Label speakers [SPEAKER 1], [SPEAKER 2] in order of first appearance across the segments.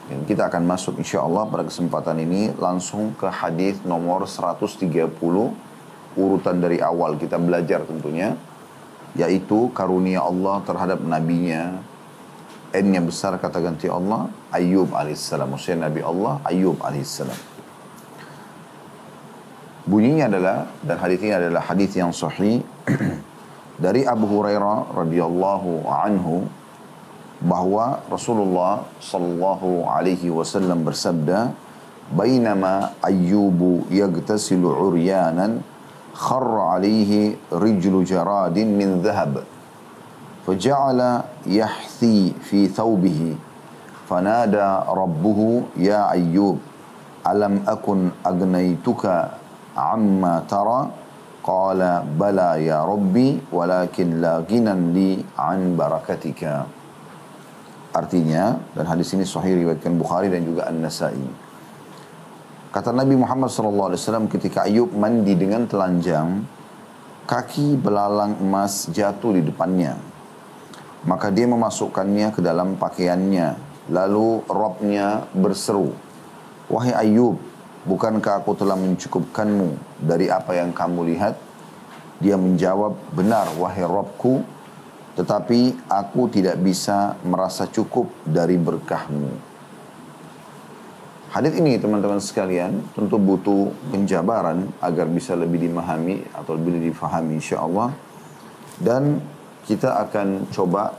[SPEAKER 1] Dan kita akan masuk insya Allah pada kesempatan ini langsung ke hadis nomor 130, urutan dari awal kita belajar tentunya, yaitu karunia Allah terhadap nabinya. N-nya besar kata ganti Allah, Ayyub alaihissalam. Maksudnya Nabi Allah, Ayyub alaihissalam. Bunyinya adalah, dan hadis ini adalah hadis yang sahih dari Abu Hurairah radhiyallahu anhu, bahwa Rasulullah sallallahu alaihi wasallam bersabda, "Bainama Ayyubu yagtasilu uryanan, kharra alaihi rijlu jaradin min dhahab, faja'ala yahthi fi thawbihi, fanada rabbuhu ya Ayyub, alam akun agnaituka amma tara? Qala bala ya Rabbi, walakin la ghinan li an barakatika." Artinya, dan hadis ini sahih riwayatkan Bukhari dan juga An-Nasa'i. Kata Nabi Muhammad SAW, ketika Ayub mandi dengan telanjang, kaki belalang emas jatuh di depannya. Maka dia memasukkannya ke dalam pakaiannya. Lalu Rabb-nya berseru, "Wahai Ayub, bukankah aku telah mencukupkanmu dari apa yang kamu lihat?" Dia menjawab, "Benar, wahai Rabbku, tetapi aku tidak bisa merasa cukup dari berkahmu." Hadis ini teman-teman sekalian tentu butuh penjabaran agar bisa lebih dimahami atau lebih difahami insyaAllah. Dan kita akan coba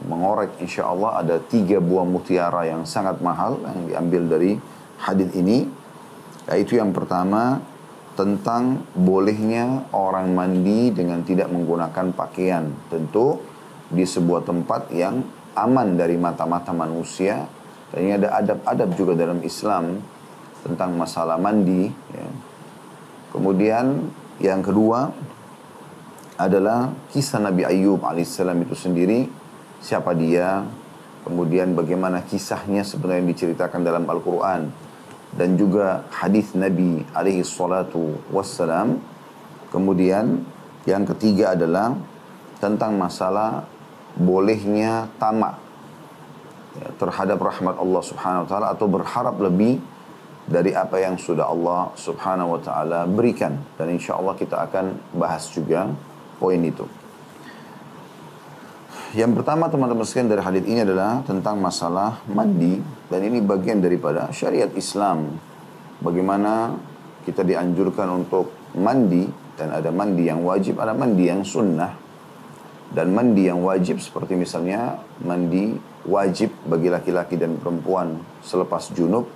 [SPEAKER 1] mengorek insyaAllah. Ada 3 buah mutiara yang sangat mahal yang diambil dari hadis ini. Yaitu yang pertama, tentang bolehnya orang mandi dengan tidak menggunakan pakaian. Tentu di sebuah tempat yang aman dari mata-mata manusia. Dan ini ada adab-adab juga dalam Islam tentang masalah mandi. Ya. Kemudian yang kedua adalah kisah Nabi Ayyub alaihissalam itu sendiri. Siapa dia? Kemudian bagaimana kisahnya sebenarnya diceritakan dalam Al-Quran. Dan juga hadis Nabi alaihi salatu wassalam. Kemudian yang ketiga adalah tentang masalah bolehnya tamak terhadap rahmat Allah subhanahu wa ta'ala, atau berharap lebih dari apa yang sudah Allah subhanahu wa ta'ala berikan. Dan insya Allah kita akan bahas juga poin itu. Yang pertama teman-teman sekalian dari hadis ini adalah tentang masalah mandi. Dan ini bagian daripada syariat Islam. Bagaimana kita dianjurkan untuk mandi. Dan ada mandi yang wajib, ada mandi yang sunnah. Dan mandi yang wajib seperti misalnya mandi wajib bagi laki-laki dan perempuan selepas junub.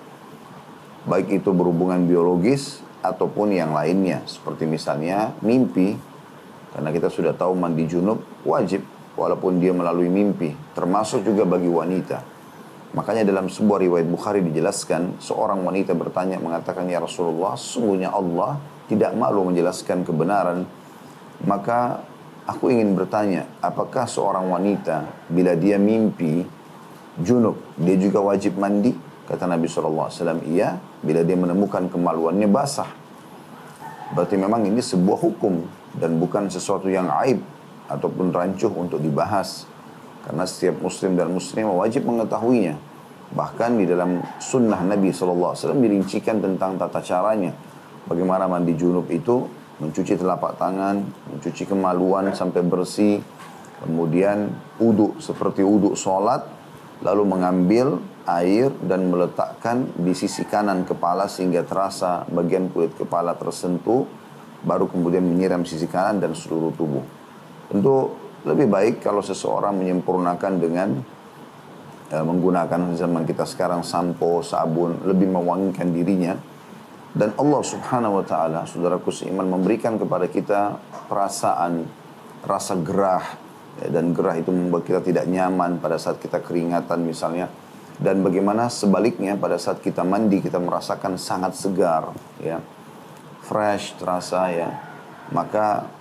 [SPEAKER 1] Baik itu berhubungan biologis ataupun yang lainnya. Seperti misalnya mimpi. Karena kita sudah tahu mandi junub wajib walaupun dia melalui mimpi. Termasuk juga bagi wanita. Makanya dalam sebuah riwayat Bukhari dijelaskan, seorang wanita bertanya mengatakan, "Ya Rasulullah, sesungguhnya Allah tidak malu menjelaskan kebenaran. Maka aku ingin bertanya, apakah seorang wanita bila dia mimpi junub, dia juga wajib mandi?" Kata Nabi SAW, "Iya, bila dia menemukan kemaluannya basah." Berarti memang ini sebuah hukum dan bukan sesuatu yang aib ataupun rancuh untuk dibahas. Karena setiap muslim dan muslimah wajib mengetahuinya. Bahkan di dalam sunnah Nabi SAW dirincikan tentang tata caranya. Bagaimana mandi junub itu, mencuci telapak tangan, mencuci kemaluan sampai bersih. Kemudian uduk seperti uduk sholat. Lalu mengambil air dan meletakkan di sisi kanan kepala sehingga terasa bagian kulit kepala tersentuh. Baru kemudian menyiram sisi kanan dan seluruh tubuh. Tentu lebih baik kalau seseorang menyempurnakan dengan menggunakan zaman kita sekarang sampo, sabun, lebih mewangikan dirinya. Dan Allah subhanahu wa ta'ala, saudaraku seiman, memberikan kepada kita perasaan, rasa gerah. Dan gerah itu membuat kita tidak nyaman pada saat kita keringatan misalnya. Dan bagaimana sebaliknya pada saat kita mandi kita merasakan sangat segar. Ya. Fresh terasa ya. Maka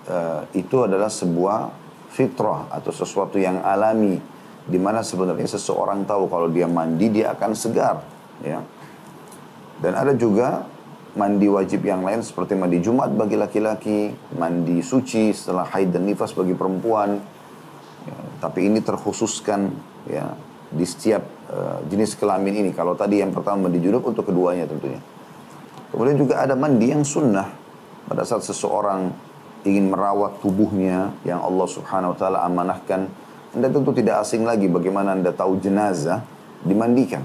[SPEAKER 1] itu adalah sebuah fitrah atau sesuatu yang alami, di mana sebenarnya seseorang tahu kalau dia mandi dia akan segar, ya. Dan ada juga mandi wajib yang lain seperti mandi Jumat bagi laki-laki, mandi suci setelah haid dan nifas bagi perempuan. Ya, tapi ini terkhususkan ya di setiap jenis kelamin ini. Kalau tadi yang pertama mandi junub untuk keduanya tentunya. Kemudian juga ada mandi yang sunnah pada saat seseorang ingin merawat tubuhnya yang Allah Subhanahu wa taala amanahkan. Anda tentu tidak asing lagi bagaimana Anda tahu jenazah dimandikan.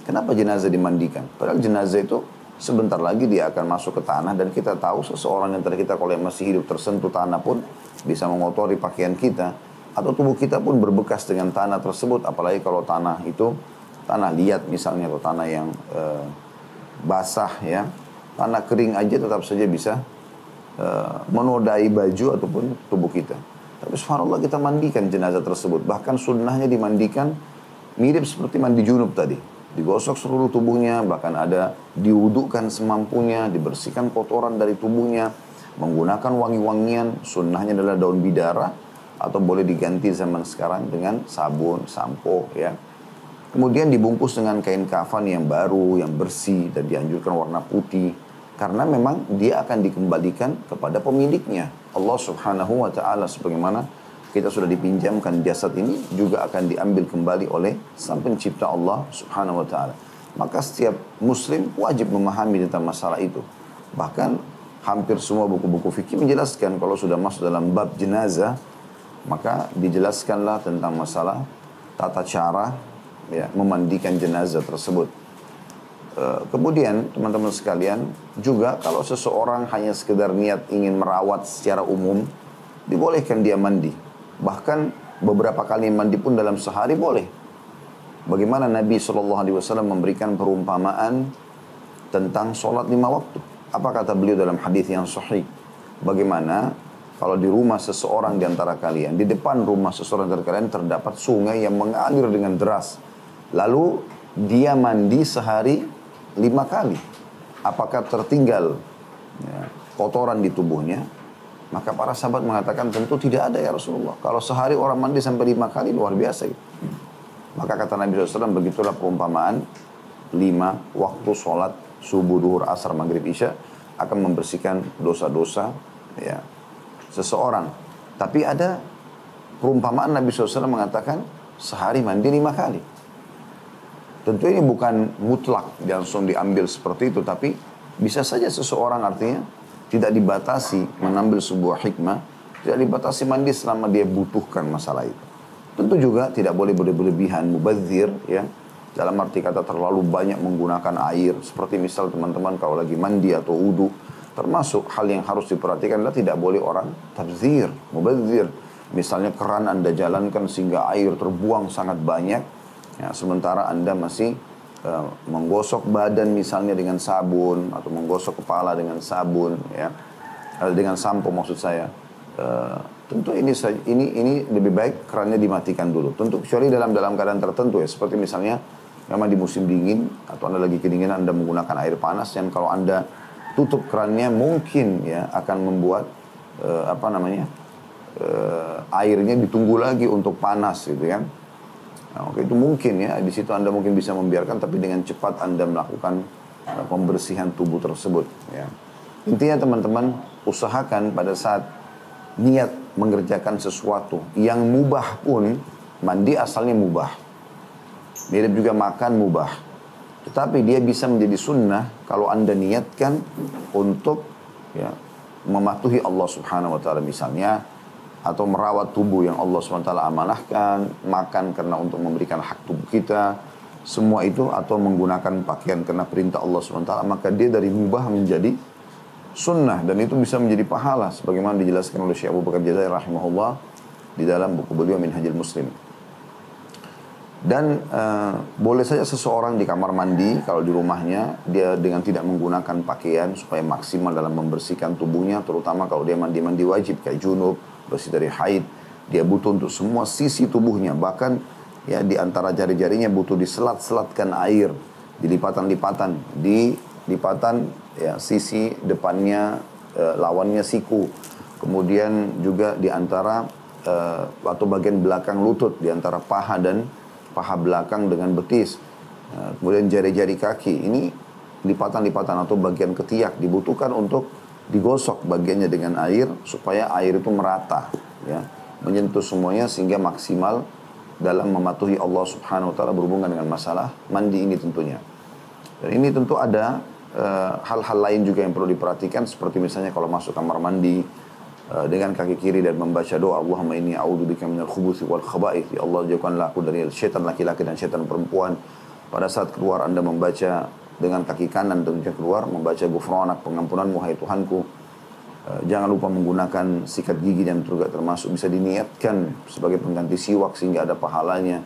[SPEAKER 1] Kenapa jenazah dimandikan? Padahal jenazah itu sebentar lagi dia akan masuk ke tanah dan kita tahu seseorang yang kita kalau masih hidup tersentuh tanah pun bisa mengotori pakaian kita atau tubuh kita pun berbekas dengan tanah tersebut, apalagi kalau tanah itu tanah liat misalnya atau tanah yang basah ya. Tanah kering aja tetap saja bisa menodai baju ataupun tubuh kita. Tapi subhanallah kita mandikan jenazah tersebut. Bahkan sunnahnya dimandikan mirip seperti mandi junub tadi. Digosok seluruh tubuhnya, bahkan ada diwudukan semampunya, dibersihkan kotoran dari tubuhnya, menggunakan wangi-wangian. Sunnahnya adalah daun bidara atau boleh diganti zaman sekarang dengan sabun, sampo ya. Kemudian dibungkus dengan kain kafan yang baru, yang bersih dan dianjurkan warna putih. Karena memang dia akan dikembalikan kepada pemiliknya. Allah Subhanahu wa ta'ala sebagaimana kita sudah dipinjamkan jasad ini juga akan diambil kembali oleh sang pencipta Allah Subhanahu wa ta'ala. Maka setiap muslim wajib memahami tentang masalah itu. Bahkan hampir semua buku-buku fikih menjelaskan kalau sudah masuk dalam bab jenazah, maka dijelaskanlah tentang masalah tata cara ya, memandikan jenazah tersebut. Kemudian teman-teman sekalian juga kalau seseorang hanya sekedar niat ingin merawat secara umum, dibolehkan dia mandi. Bahkan beberapa kali mandi pun dalam sehari boleh. Bagaimana Nabi SAW memberikan perumpamaan tentang sholat 5 waktu. Apa kata beliau dalam hadis yang sahih? Bagaimana kalau di rumah seseorang di antara kalian, di depan rumah seseorang di antara kalian terdapat sungai yang mengalir dengan deras. Lalu dia mandi sehari 5 kali. Apakah tertinggal ya, kotoran di tubuhnya? Maka para sahabat mengatakan tentu tidak ada ya Rasulullah. Kalau sehari orang mandi sampai 5 kali luar biasa gitu. Maka kata Nabi SAW begitulah perumpamaan 5 waktu sholat subuh, duhur, asar, maghrib, isya akan membersihkan dosa-dosa ya, seseorang. Tapi ada perumpamaan Nabi SAW mengatakan sehari mandi 5 kali. Tentu ini bukan mutlak langsung diambil seperti itu, tapi bisa saja seseorang artinya tidak dibatasi mengambil sebuah hikmah, tidak dibatasi mandi selama dia butuhkan masalah itu. Tentu juga tidak boleh berlebihan, mubadzir ya. Dalam arti kata terlalu banyak menggunakan air, seperti misal teman-teman kalau lagi mandi atau wudu, termasuk hal yang harus diperhatikan adalah tidak boleh orang tabzir, mubadzir. Misalnya keran Anda jalankan sehingga air terbuang sangat banyak. Ya, sementara Anda masih menggosok badan misalnya dengan sabun atau menggosok kepala dengan sabun ya, dengan sampo maksud saya. Tentu ini lebih baik kerannya dimatikan dulu. Tentu kecuali dalam keadaan tertentu ya, seperti misalnya memang di musim dingin atau Anda lagi kedinginan Anda menggunakan air panas yang kalau Anda tutup kerannya mungkin ya akan membuat airnya ditunggu lagi untuk panas gitu kan. Nah, oke, itu mungkin ya, di situ Anda mungkin bisa membiarkan, tapi dengan cepat Anda melakukan pembersihan tubuh tersebut. Ya. Intinya teman-teman, usahakan pada saat niat mengerjakan sesuatu yang mubah pun, mandi asalnya mubah. Mirip juga makan mubah. Tetapi dia bisa menjadi sunnah kalau Anda niatkan untuk ya, mematuhi Allah Subhanahu wa ta'ala misalnya, atau merawat tubuh yang Allah SWT amanahkan, makan karena untuk memberikan hak tubuh kita, semua itu, atau menggunakan pakaian karena perintah Allah SWT, maka dia dari mubah menjadi sunnah, dan itu bisa menjadi pahala, sebagaimana dijelaskan oleh Syekh Abu Bakar Jazair rahimahullah di dalam buku beliau Minhajul Muslim. Dan boleh saja seseorang di kamar mandi, kalau di rumahnya, dia dengan tidak menggunakan pakaian supaya maksimal dalam membersihkan tubuhnya, terutama kalau dia mandi-mandi wajib, kayak junub, bersih dari haid, dia butuh untuk semua sisi tubuhnya, bahkan ya di antara jari-jarinya butuh diselat-selatkan air, di lipatan-lipatan, ya sisi depannya, lawannya siku, kemudian juga di antara atau bagian belakang lutut, di antara paha dan paha belakang dengan betis, kemudian jari-jari kaki, ini lipatan-lipatan atau bagian ketiak dibutuhkan untuk digosok bagiannya dengan air supaya air itu merata ya, menyentuh semuanya sehingga maksimal dalam mematuhi Allah Subhanahu wa taala berhubungan dengan masalah mandi ini tentunya. Dan ini tentu ada hal-hal lain juga yang perlu diperhatikan, seperti misalnya kalau masuk kamar mandi dengan kaki kiri dan membaca doa Allahumma inni a'udzubika minal khubuthi wal khaba'ith, ya Allah jauhkanlah aku dari syaitan laki-laki dan syaitan perempuan. Pada saat keluar Anda membaca dengan kaki kanan, tentunya keluar membaca ghufranak, pengampunanmu hai Tuhanku. Jangan lupa menggunakan sikat gigi dan juga termasuk bisa diniatkan sebagai pengganti siwak sehingga ada pahalanya.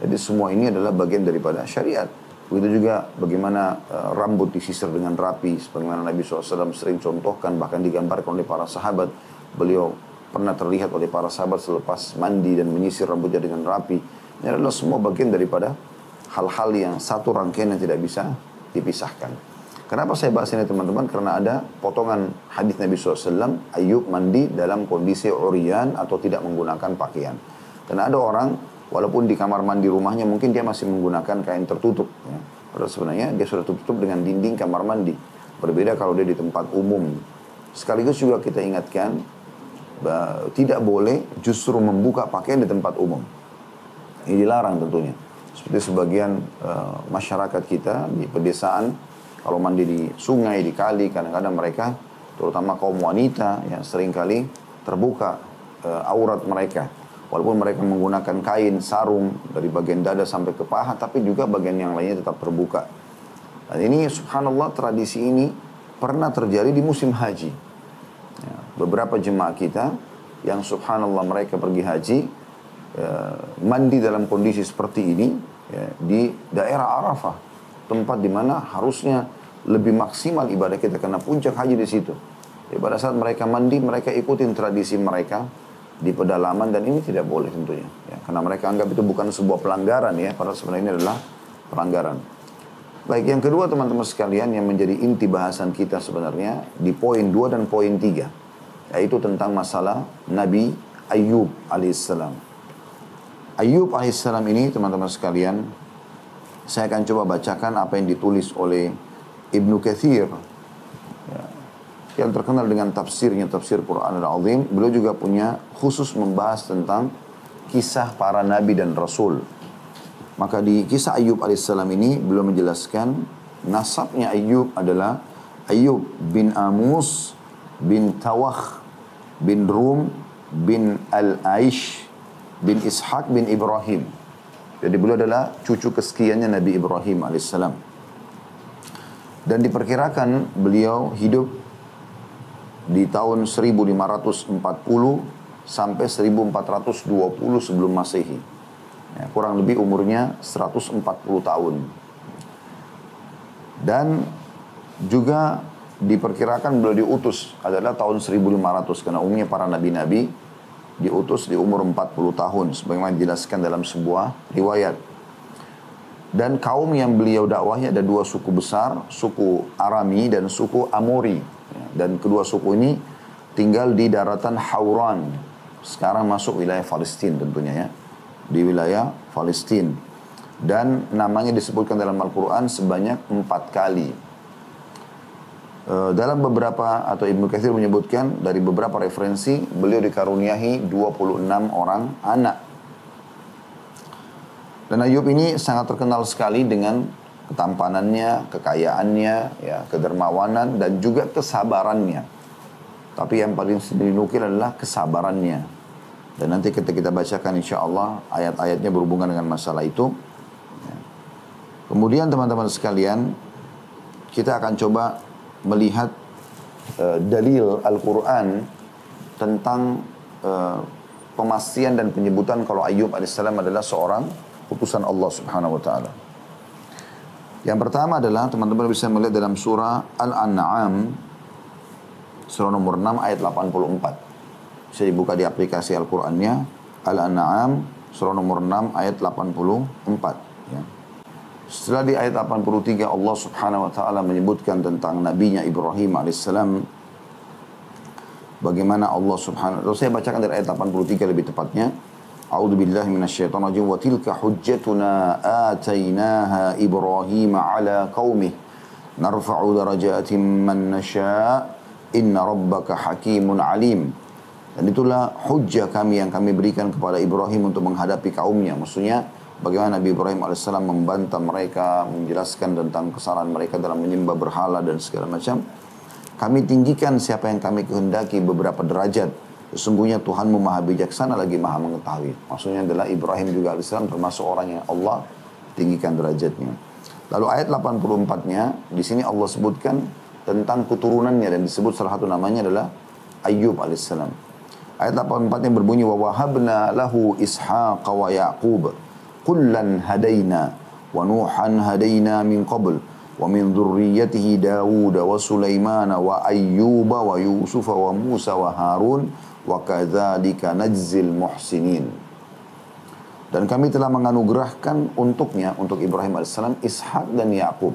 [SPEAKER 1] Jadi semua ini adalah bagian daripada syariat. Begitu juga bagaimana rambut disisir dengan rapi, sebagaimana Nabi SAW sering contohkan, bahkan digambarkan oleh para sahabat. Beliau pernah terlihat oleh para sahabat selepas mandi dan menyisir rambutnya dengan rapi. Ini adalah semua bagian daripada hal-hal yang satu rangkaian yang tidak bisa dipisahkan. Kenapa saya bahas ini teman-teman? Karena ada potongan hadis Nabi SAW, Ayub mandi dalam kondisi urian atau tidak menggunakan pakaian. Karena ada orang, walaupun di kamar mandi rumahnya mungkin dia masih menggunakan kain tertutup. Ya. Padahal sebenarnya dia sudah tutup dengan dinding kamar mandi. Berbeda kalau dia di tempat umum. Sekaligus juga kita ingatkan, tidak boleh justru membuka pakaian di tempat umum. Ini dilarang tentunya. Seperti sebagian masyarakat kita di pedesaan, kalau mandi di sungai, di kali, kadang-kadang mereka, terutama kaum wanita, yang seringkali terbuka aurat mereka. Walaupun mereka menggunakan kain, sarung, dari bagian dada sampai ke paha, tapi juga bagian yang lainnya tetap terbuka. Dan ini subhanallah, tradisi ini pernah terjadi di musim haji. Ya, beberapa jemaah kita, yang subhanallah mereka pergi haji, mandi dalam kondisi seperti ini, ya, di daerah Arafah. Tempat di mana harusnya lebih maksimal ibadah kita karena puncak haji di situ. Jadi pada saat mereka mandi, mereka ikutin tradisi mereka di pedalaman dan ini tidak boleh tentunya. Ya, karena mereka anggap itu bukan sebuah pelanggaran ya, padahal sebenarnya ini adalah pelanggaran. Baik, yang kedua teman-teman sekalian yang menjadi inti bahasan kita sebenarnya di poin 2 dan poin 3, yaitu tentang masalah Nabi Ayub alaihissalam. Ayub alaihissalam ini teman-teman sekalian, saya akan coba bacakan apa yang ditulis oleh Ibnu Katsir, ya, yang terkenal dengan tafsirnya, tafsir Quran Al-Azim. Beliau juga punya khusus membahas tentang kisah para nabi dan rasul. Maka di kisah Ayub alaihissalam ini beliau menjelaskan nasabnya Ayub adalah Ayub bin Amus bin Tawakh bin Rum bin Al-Aish bin Ishaq bin Ibrahim. Jadi beliau adalah cucu kesekiannya Nabi Ibrahim alaihissalam. Dan diperkirakan beliau hidup di tahun 1540 sampai 1420 sebelum Masehi. Ya, kurang lebih umurnya 140 tahun. Dan juga diperkirakan beliau diutus adalah tahun 1500 karena umumnya para nabi-nabi diutus di umur 40 tahun sebagaimana dijelaskan dalam sebuah riwayat. Dan kaum yang beliau dakwahi ada dua suku besar, suku Arami dan suku Amori. Dan kedua suku ini tinggal di daratan Hauran. Sekarang masuk wilayah Palestina tentunya ya. Di wilayah Palestina. Dan namanya disebutkan dalam Al-Quran sebanyak 4 kali. Dalam beberapa, atau Ibnu Katsir menyebutkan dari beberapa referensi, beliau dikaruniahi 26 orang anak. Dan Ayub ini sangat terkenal sekali dengan ketampanannya, kekayaannya, ya, kedermawanan, dan juga kesabarannya. Tapi yang paling dinukil adalah kesabarannya. Dan nanti kita bacakan insya Allah ayat-ayatnya berhubungan dengan masalah itu. Kemudian teman-teman sekalian, kita akan coba melihat dalil Al-Quran tentang pemastian dan penyebutan kalau Ayub alaihissalam adalah seorang utusan Allah subhanahu wa ta'ala. Yang pertama adalah teman-teman bisa melihat dalam surah Al-An'am, surah nomor 6 ayat 84. Bisa dibuka di aplikasi Al-Qurannya, Al-An'am, surah nomor 6 ayat 84. Ya. Setelah di ayat 83 Allah subhanahu wa ta'ala menyebutkan tentang nabinya Ibrahim alaihissalam. Bagaimana Allah subhanahu wa ta'ala. Saya bacakan dari ayat 83 lebih tepatnya. A'udzu billahi minasyaitonir rajim. Wa tilka hujjatuna atainaha Ibrahim ala qaumih. Narfa'u darajatin man nasha'. Inna rabbaka hakimun alim. Dan itulah hujjah kami yang kami berikan kepada Ibrahim untuk menghadapi kaumnya. Maksudnya bagaimana Nabi Ibrahim AS membantah mereka, menjelaskan tentang kesalahan mereka dalam menyembah berhala dan segala macam. Kami tinggikan siapa yang kami kehendaki beberapa derajat. Sesungguhnya Tuhanmu maha bijaksana lagi maha mengetahui. Maksudnya adalah Ibrahim juga AS termasuk orang yang Allah tinggikan derajatnya. Lalu ayat 84-nya, di sini Allah sebutkan tentang keturunannya dan disebut salah satu namanya adalah Ayyub alaihissalam. Ayat 84 yang berbunyi wa wahabna lahu Ishaq wa Yaqub kullan hadaina wa Nuhan hadaina min qabl wa min dzurriyyatihi Daud wa Sulaiman wa Ayyub wa Yusuf wa Musa wa Harun wa kadzalika najzil muhsinin. Dan kami telah menganugerahkan untuknya, untuk Ibrahim alaihissalam, Ishak dan Yaqub.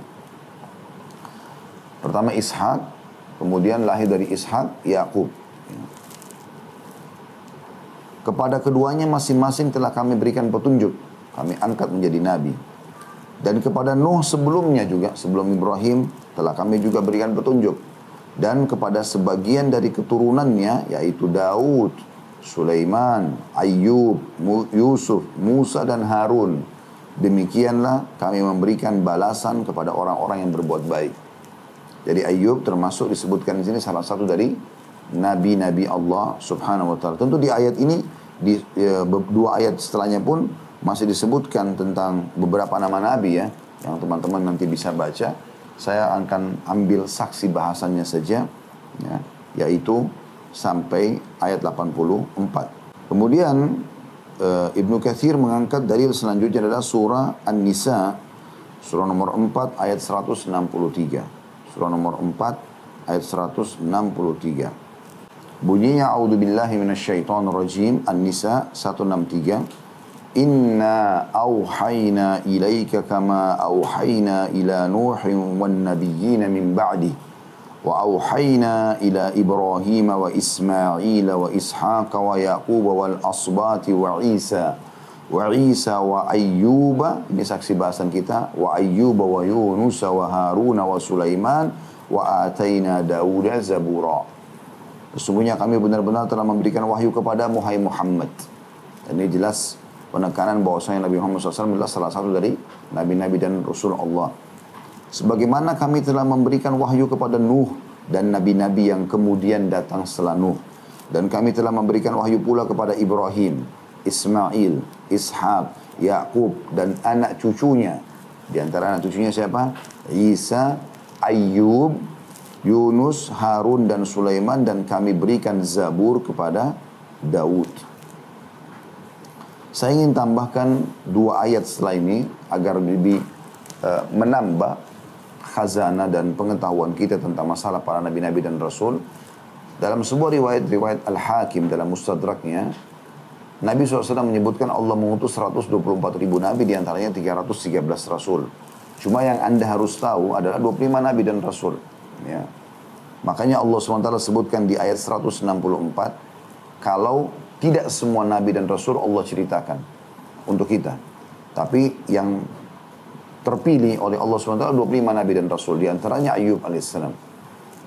[SPEAKER 1] Pertama Ishak, kemudian lahir dari Ishak, Yaqub. Kepada keduanya masing-masing telah kami berikan petunjuk. Kami angkat menjadi nabi. Dan kepada Nuh sebelumnya juga, sebelum Ibrahim, telah kami juga berikan petunjuk. Dan kepada sebagian dari keturunannya, yaitu Daud, Sulaiman, Ayyub, Yusuf, Musa dan Harun. Demikianlah kami memberikan balasan kepada orang-orang yang berbuat baik. Jadi Ayyub termasuk disebutkan di sini salah satu dari nabi-nabi Allah Subhanahu wa taala. Tentu di ayat ini dua ayat setelahnya pun masih disebutkan tentang beberapa nama nabi ya, yang teman-teman nanti bisa baca. Saya akan ambil saksi bahasannya saja ya, yaitu sampai ayat 84. Kemudian Ibnu Katsir mengangkat dalil selanjutnya adalah surah An-Nisa, surah nomor 4 ayat 163. Surah nomor 4 ayat 163. Bunyinya a'udzubillahi minasyaitonir rajim, An-Nisa 163. Inna auhayna ilaika kama auhayna ila Nuhin wan nabiyyin min ba'di wa auhayna ila Ibrahim wa Ismail wa Ishaq wa Yaqub wal asbati wa Isa wa Ayyub. Ini saksi bahasan kita. Wa Ayyub wa Yunus wa Harun wa Sulaiman wa atayna Dauda zabura. Sesungguhnya kami benar-benar telah memberikan wahyu kepadamu, hai Muhammad. Dan ini jelas penekanan bahwasanya Nabi Muhammad SAW adalah salah satu dari nabi-nabi dan rasul Allah. Sebagaimana kami telah memberikan wahyu kepada Nuh dan nabi-nabi yang kemudian datang setelah Nuh. Dan kami telah memberikan wahyu pula kepada Ibrahim, Ismail, Ishak, Yaqub dan anak cucunya. Di antara anak cucunya siapa? Isa, Ayyub, Yunus, Harun dan Sulaiman, dan kami berikan Zabur kepada Daud. Saya ingin tambahkan dua ayat setelah ini agar lebih menambah khazanah dan pengetahuan kita tentang masalah para nabi-nabi dan rasul. Dalam sebuah riwayat Al-Hakim dalam Mustadraknya, Nabi SAW menyebutkan Allah mengutus 124 ribu nabi, diantaranya 313 rasul. Cuma yang anda harus tahu adalah 25 nabi dan rasul. Ya. Makanya Allah SWT sebutkan di ayat 164, kalau tidak semua nabi dan rasul Allah ceritakan untuk kita. Tapi yang terpilih oleh Allah SWT 25 nabi dan rasul. Di antaranya Ayyub alaihissalam.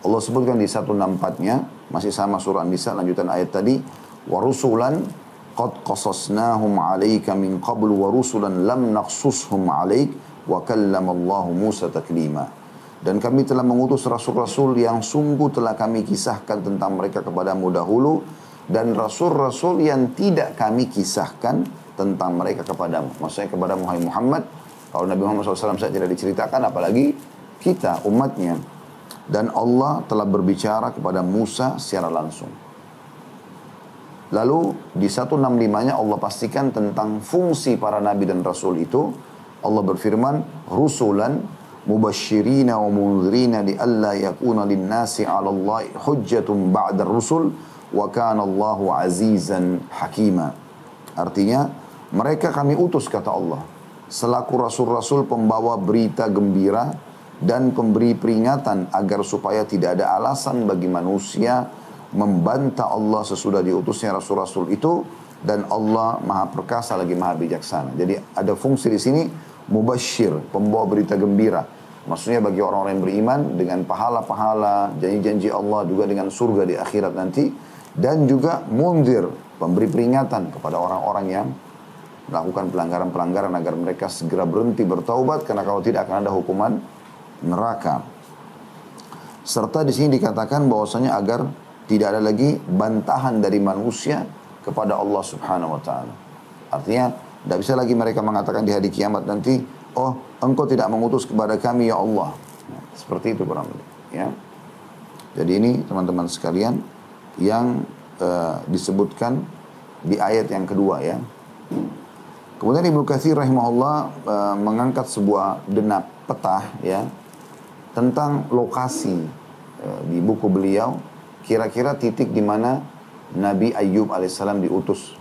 [SPEAKER 1] Allah sebutkan di 164-nya, masih sama surah An-Nisa, lanjutan ayat tadi, wa rusulan qad qasasnahum 'alaika min qablu wa rusulan lam naqsushum 'alaik wa kallamallahu Musa taklima. Dan kami telah mengutus rasul-rasul yang sungguh telah kami kisahkan tentang mereka kepadamu dahulu, dan rasul-rasul yang tidak kami kisahkan tentang mereka kepadamu. Maksudnya kepada Muhammad Muhammad, kalau Nabi Muhammad SAW saya tidak diceritakan, apalagi kita umatnya. Dan Allah telah berbicara kepada Musa secara langsung. Lalu di 165-nya Allah pastikan tentang fungsi para nabi dan rasul itu. Allah berfirman, rusulan mubashirina wa munzirina li alla yakuna linnasi 'ala Allah hujjatun ba'da rusul wa kana Allahu azizan hakima. Artinya, mereka kami utus, kata Allah, selaku rasul-rasul pembawa berita gembira dan pemberi peringatan agar supaya tidak ada alasan bagi manusia membantah Allah sesudah diutusnya rasul-rasul itu, dan Allah maha perkasa lagi maha bijaksana. Jadi ada fungsi di sini mubashir, pembawa berita gembira. Maksudnya bagi orang-orang yang beriman dengan pahala-pahala, janji-janji Allah, juga dengan surga di akhirat nanti, dan juga munzir, pemberi peringatan kepada orang-orang yang melakukan pelanggaran-pelanggaran agar mereka segera berhenti bertaubat, karena kalau tidak akan ada hukuman neraka. Serta di sini dikatakan bahwasanya agar tidak ada lagi bantahan dari manusia kepada Allah Subhanahu wa taala. Artinya tidak bisa lagi mereka mengatakan di hari kiamat nanti, oh engkau tidak mengutus kepada kami ya Allah. Nah, seperti itu kurang lebih. Ya. Jadi ini teman-teman sekalian yang disebutkan di ayat yang kedua ya. Kemudian Ibnu Katsir rahimahullah mengangkat sebuah peta ya tentang lokasi di buku beliau, kira-kira titik di mana Nabi Ayyub alaihissalam diutus.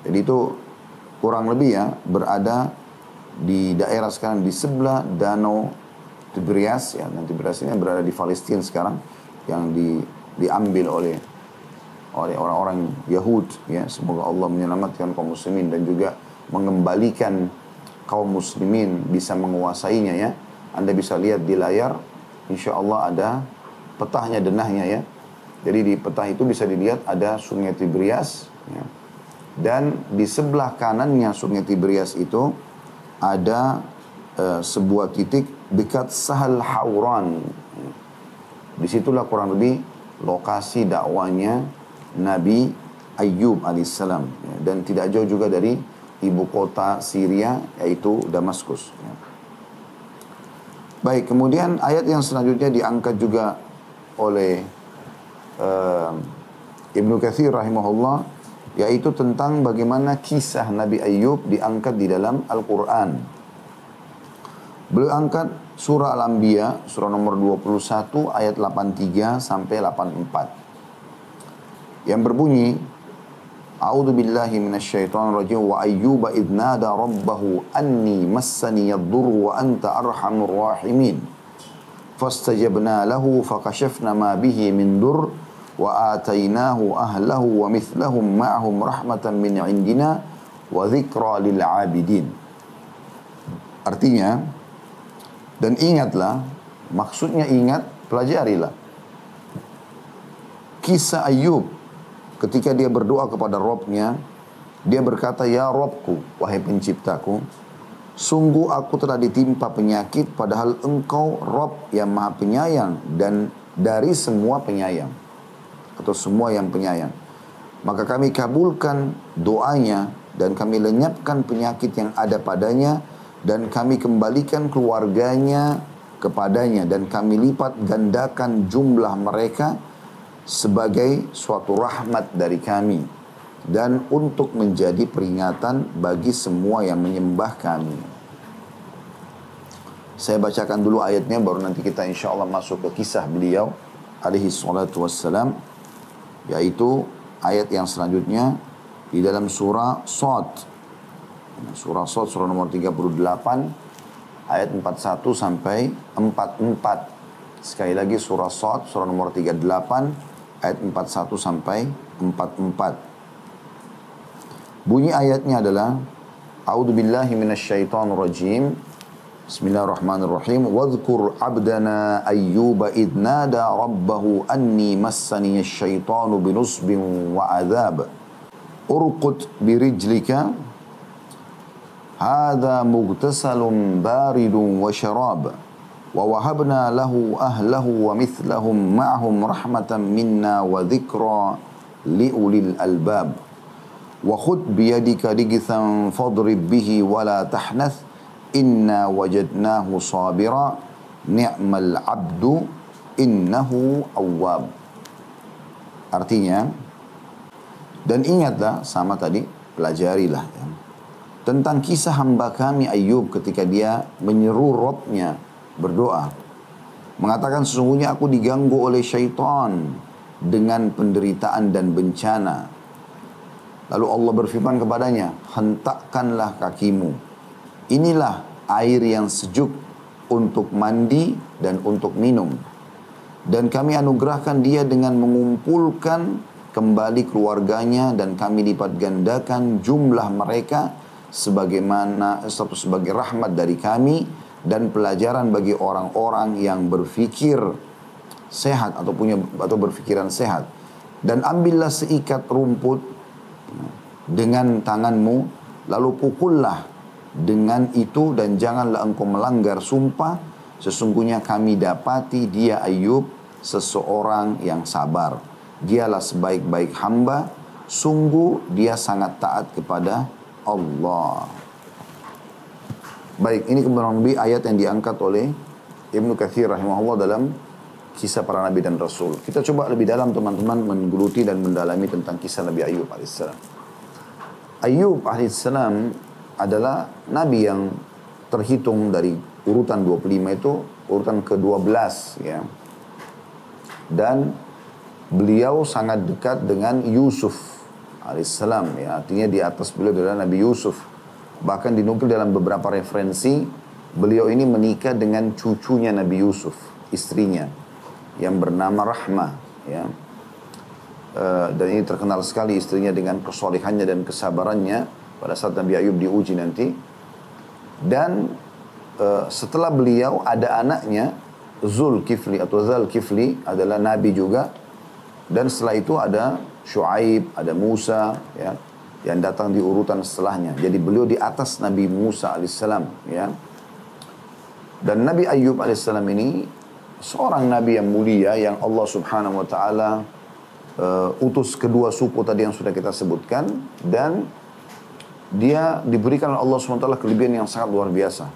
[SPEAKER 1] Jadi itu kurang lebih ya berada di daerah sekarang di sebelah Danau Tiberias ya. Dan Tiberias ini berada di Palestina sekarang, yang diambil oleh orang-orang Yahud ya. Semoga Allah menyelamatkan kaum muslimin dan juga mengembalikan kaum muslimin bisa menguasainya ya. Anda bisa lihat di layar, insya Allah ada petahnya, denahnya ya. Jadi di peta itu bisa dilihat ada sungai Tiberias ya. Dan di sebelah kanannya sungai Tiberias itu ada sebuah titik dekat Sahal Hauran. Disitulah kurang lebih lokasi dakwanya Nabi Ayyub alaihissalam ya. Dan tidak jauh juga dari ibu kota Syria yaitu Damaskus ya. Baik, kemudian ayat yang selanjutnya diangkat juga oleh Ibnu Katsir rahimahullah, yaitu tentang bagaimana kisah Nabi Ayyub diangkat di dalam Al-Quran. Beliau angkat surah Al-Anbiya, surah nomor 21 ayat 83 sampai 84. Yang berbunyi, A'udzu billahi minasyaitonir rajim wa ayyuba idh nada rabbahu anni massani yadhurru wa anta arhamur rahimin. Fastajabna lahu fakashafna ma bihi min dur wa atainahu ahlahu wa mithlahum ma'ahum rahmatan min indina wa dzikra lil 'abidin. Artinya, dan ingatlah, maksudnya ingat, pelajarilah kisah Ayyub ketika dia berdoa kepada Rabb-Nya. Dia berkata, ya Rabbku, wahai penciptaku, sungguh aku telah ditimpa penyakit, padahal engkau Rabb yang maha penyayang dan dari semua penyayang, atau semua yang penyayang. Maka kami kabulkan doanya dan kami lenyapkan penyakit yang ada padanya dan kami kembalikan keluarganya kepadanya dan kami lipat gandakan jumlah mereka sebagai suatu rahmat dari kami dan untuk menjadi peringatan bagi semua yang menyembah kami. Saya bacakan dulu ayatnya, baru nanti kita insya Allah masuk ke kisah beliau alaihi salatu wassalam, yaitu ayat yang selanjutnya di dalam surah Shad. Surah Shad, surah nomor 38 ayat 41 sampai 44. Sekali lagi surah Shad, surah nomor 38 ayat 41 sampai 44. Bunyi ayatnya adalah, A'udzu billahi minasyaitonir rajim. Bismillahirrahmanirrahim. Wadhkur 'abdana Ayyuba idh nada rabbahu anni massani asyaitanu binusbin wa 'adzab. Urqut birijlika hadza mughtasalun baridun wa syarab. Wa wahabna lahu ahlahu wa mithlahum ma'hum rahmatan minna wa dhikra liulil albab. Wa khudh biyadika digithan fadrib bihi wa la tahnath inna wajadnahu sabira ni'mal abdu innahu awwab. Artinya, dan ingatlah, sama tadi, pelajarilah ya, tentang kisah hamba kami Ayyub ketika dia menyeru Rabb-Nya berdoa, mengatakan sesungguhnya aku diganggu oleh syaitan dengan penderitaan dan bencana. Lalu Allah berfirman kepadanya, hentakkanlah kakimu, inilah air yang sejuk untuk mandi dan untuk minum. Dan kami anugerahkan dia dengan mengumpulkan kembali keluarganya dan kami lipat gandakan jumlah mereka sebagaimana sebagai rahmat dari kami dan pelajaran bagi orang-orang yang berfikir sehat atau berpikiran sehat. Dan ambillah seikat rumput dengan tanganmu, lalu pukullah dengan itu dan janganlah engkau melanggar sumpah. Sesungguhnya kami dapati dia Ayub seseorang yang sabar. Dialah sebaik-baik hamba. Sungguh dia sangat taat kepada Allah. Baik, ini kurang lebih ayat yang diangkat oleh Ibnu Katsir rahimahullah dalam kisah para nabi dan rasul. Kita coba lebih dalam teman-teman menggeluti dan mendalami tentang kisah Nabi Ayub alaihissalam. Ayub alaihissalam adalah nabi yang terhitung dari urutan 25 itu urutan ke-12 ya. Dan beliau sangat dekat dengan Yusuf alaihissalam ya, artinya di atas beliau adalah Nabi Yusuf. Bahkan dinukil dalam beberapa referensi beliau ini menikah dengan cucunya Nabi Yusuf, istrinya yang bernama Rahmah ya. Dan ini terkenal sekali istrinya dengan kesolehannya dan kesabarannya pada saat Nabi Ayub diuji nanti. Dan setelah beliau ada anaknya Zulkifli atau Zalkifli adalah nabi juga. Dan setelah itu ada Syuaib, ada Musa ya, yang datang di urutan setelahnya. Jadi beliau di atas Nabi Musa alaihissalam ya. Dan Nabi Ayub alaihissalam ini seorang nabi yang mulia yang Allah subhanahu wa ta'ala utus kedua suku tadi yang sudah kita sebutkan. Dan dia diberikan oleh Allah subhanahu wa ta'ala kelebihan yang sangat luar biasa.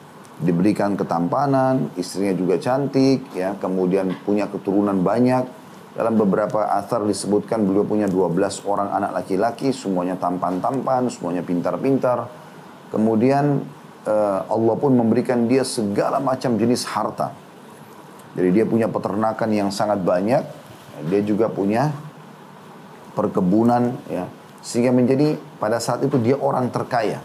[SPEAKER 1] Diberikan ketampanan, istrinya juga cantik ya, kemudian punya keturunan banyak. Dalam beberapa athar disebutkan beliau punya 12 orang anak laki-laki, semuanya tampan-tampan, semuanya pintar-pintar. Kemudian Allah pun memberikan dia segala macam jenis harta. Jadi dia punya peternakan yang sangat banyak, dia juga punya perkebunan ya, sehingga menjadi pada saat itu dia orang terkaya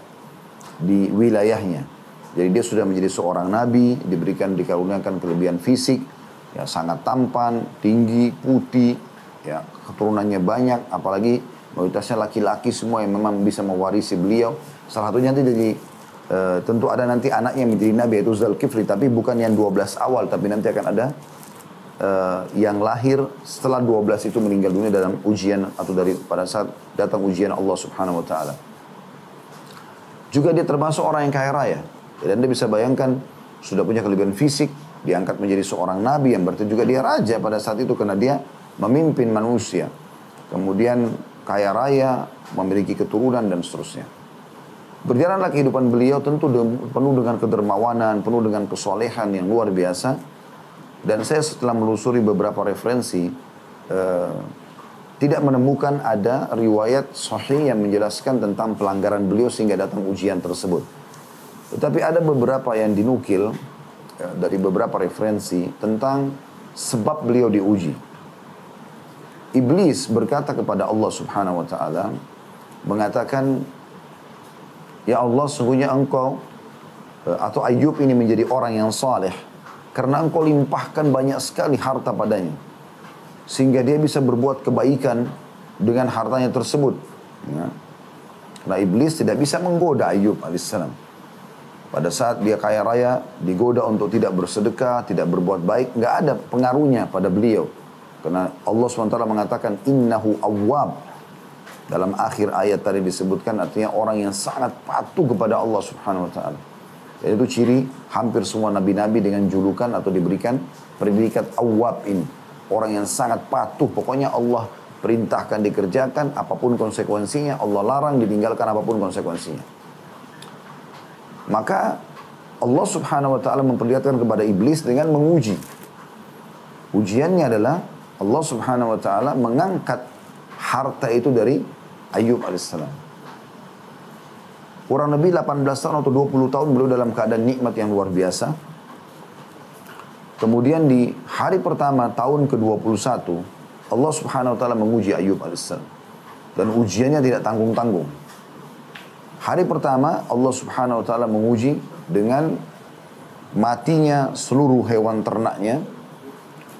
[SPEAKER 1] di wilayahnya. Jadi dia sudah menjadi seorang nabi, dikaruniakan kelebihan fisik, ya sangat tampan, tinggi, putih, ya keturunannya banyak, apalagi mayoritasnya laki-laki semua yang memang bisa mewarisi beliau. Salah satunya nanti jadi tentu ada nanti anaknya menjadi nabi yaitu Zulkifli, tapi bukan yang 12 awal, tapi nanti akan ada yang lahir setelah 12 itu meninggal dunia dalam ujian atau pada saat datang ujian Allah Subhanahu wa taala. Juga dia termasuk orang yang kaya raya. Dan Anda bisa bayangkan sudah punya kelebihan fisik, diangkat menjadi seorang nabi yang berarti juga dia raja pada saat itu karena dia memimpin manusia. Kemudian kaya raya, memiliki keturunan dan seterusnya. Berjalanlah kehidupan beliau tentu penuh dengan kedermawanan, penuh dengan kesolehan yang luar biasa. Dan saya setelah melusuri beberapa referensi, tidak menemukan ada riwayat sahih yang menjelaskan tentang pelanggaran beliau sehingga datang ujian tersebut. Tetapi ada beberapa yang dinukil dari beberapa referensi tentang sebab beliau diuji. Iblis berkata kepada Allah Subhanahu wa taala, mengatakan, "Ya Allah, sesungguhnya engkau atau Ayub ini menjadi orang yang saleh karena engkau limpahkan banyak sekali harta padanya, sehingga dia bisa berbuat kebaikan dengan hartanya tersebut." Ya. Karena iblis tidak bisa menggoda Ayub alaihissalam. Pada saat dia kaya raya, digoda untuk tidak bersedekah, tidak berbuat baik, nggak ada pengaruhnya pada beliau. Karena Allah SWT mengatakan, innahu awwab. Dalam akhir ayat tadi disebutkan artinya orang yang sangat patuh kepada Allah Subhanahu wa taala. Jadi itu ciri hampir semua nabi-nabi dengan julukan atau diberikan predikat awwab ini. Orang yang sangat patuh, pokoknya Allah perintahkan dikerjakan apapun konsekuensinya, Allah larang ditinggalkan apapun konsekuensinya. Maka Allah Subhanahu wa taala memperlihatkan kepada iblis dengan menguji. Ujiannya adalah Allah Subhanahu wa taala mengangkat harta itu dari Ayub alaihissalam. Kurang lebih 18 tahun atau 20 tahun beliau dalam keadaan nikmat yang luar biasa. Kemudian di hari pertama tahun ke-21 Allah Subhanahu wa taala menguji Ayub alaihissalam. Dan ujiannya tidak tanggung-tanggung. Hari pertama Allah Subhanahu wa taala menguji dengan matinya seluruh hewan ternaknya,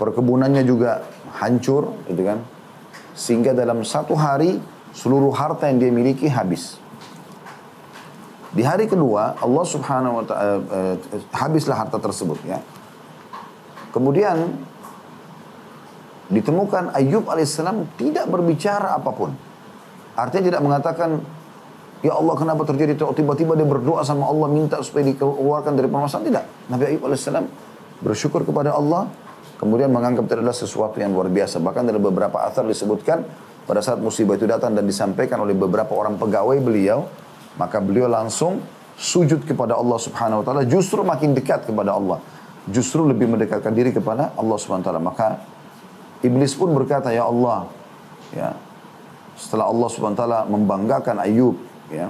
[SPEAKER 1] perkebunannya juga hancur, gitu kan? Sehingga dalam satu hari seluruh harta yang dia miliki habis. Di hari kedua Allah Subhanahu wa taala habislah harta tersebut ya. Kemudian ditemukan Ayub alaihissalam tidak berbicara apapun. Artinya tidak mengatakan, ya Allah kenapa terjadi, tiba-tiba dia berdoa sama Allah minta supaya dikeluarkan dari permasalahan. Tidak. Nabi Ayub alaihissalam bersyukur kepada Allah, kemudian menganggap itu adalah sesuatu yang luar biasa. Bahkan dalam beberapa athar disebutkan, pada saat musibah itu datang dan disampaikan oleh beberapa orang pegawai beliau, maka beliau langsung sujud kepada Allah subhanahu wa ta'ala, justru makin dekat kepada Allah. Justru lebih mendekatkan diri kepada Allah subhanahu wa ta'ala. Maka Iblis pun berkata, ya Allah, ya, setelah Allah subhanahu wa ta'ala membanggakan Ayub, ya,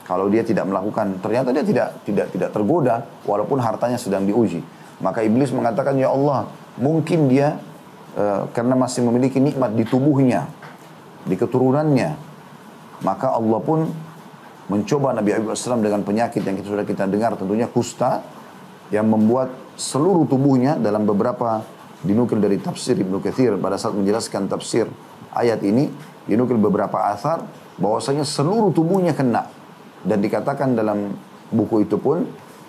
[SPEAKER 1] kalau dia tidak melakukan, ternyata dia tidak tergoda, walaupun hartanya sedang diuji. Maka Iblis mengatakan, ya Allah, mungkin dia karena masih memiliki nikmat di tubuhnya, di keturunannya. Maka Allah pun mencoba Nabi Ayub AS dengan penyakit yang sudah kita dengar, tentunya kusta, yang membuat seluruh tubuhnya, dalam beberapa dinukil dari tafsir Ibnu Katsir pada saat menjelaskan tafsir ayat ini, dinukil beberapa athar bahwasanya seluruh tubuhnya kena, dan dikatakan dalam buku itu pun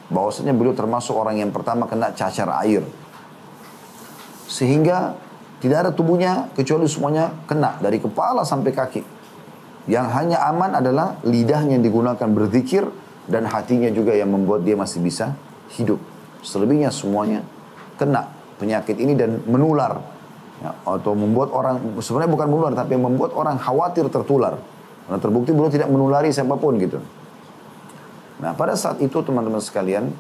[SPEAKER 1] bahwasanya beliau termasuk orang yang pertama kena cacar air, sehingga tidak ada tubuhnya kecuali semuanya kena dari kepala sampai kaki. Yang hanya aman adalah lidahnya yang digunakan berzikir dan hatinya juga yang membuat dia masih bisa hidup. Selebihnya semuanya kena penyakit ini dan menular, ya, atau membuat orang, sebenarnya bukan menular tapi membuat orang khawatir tertular. Karena terbukti beliau tidak menulari siapapun gitu. Nah pada saat itu teman-teman sekalian,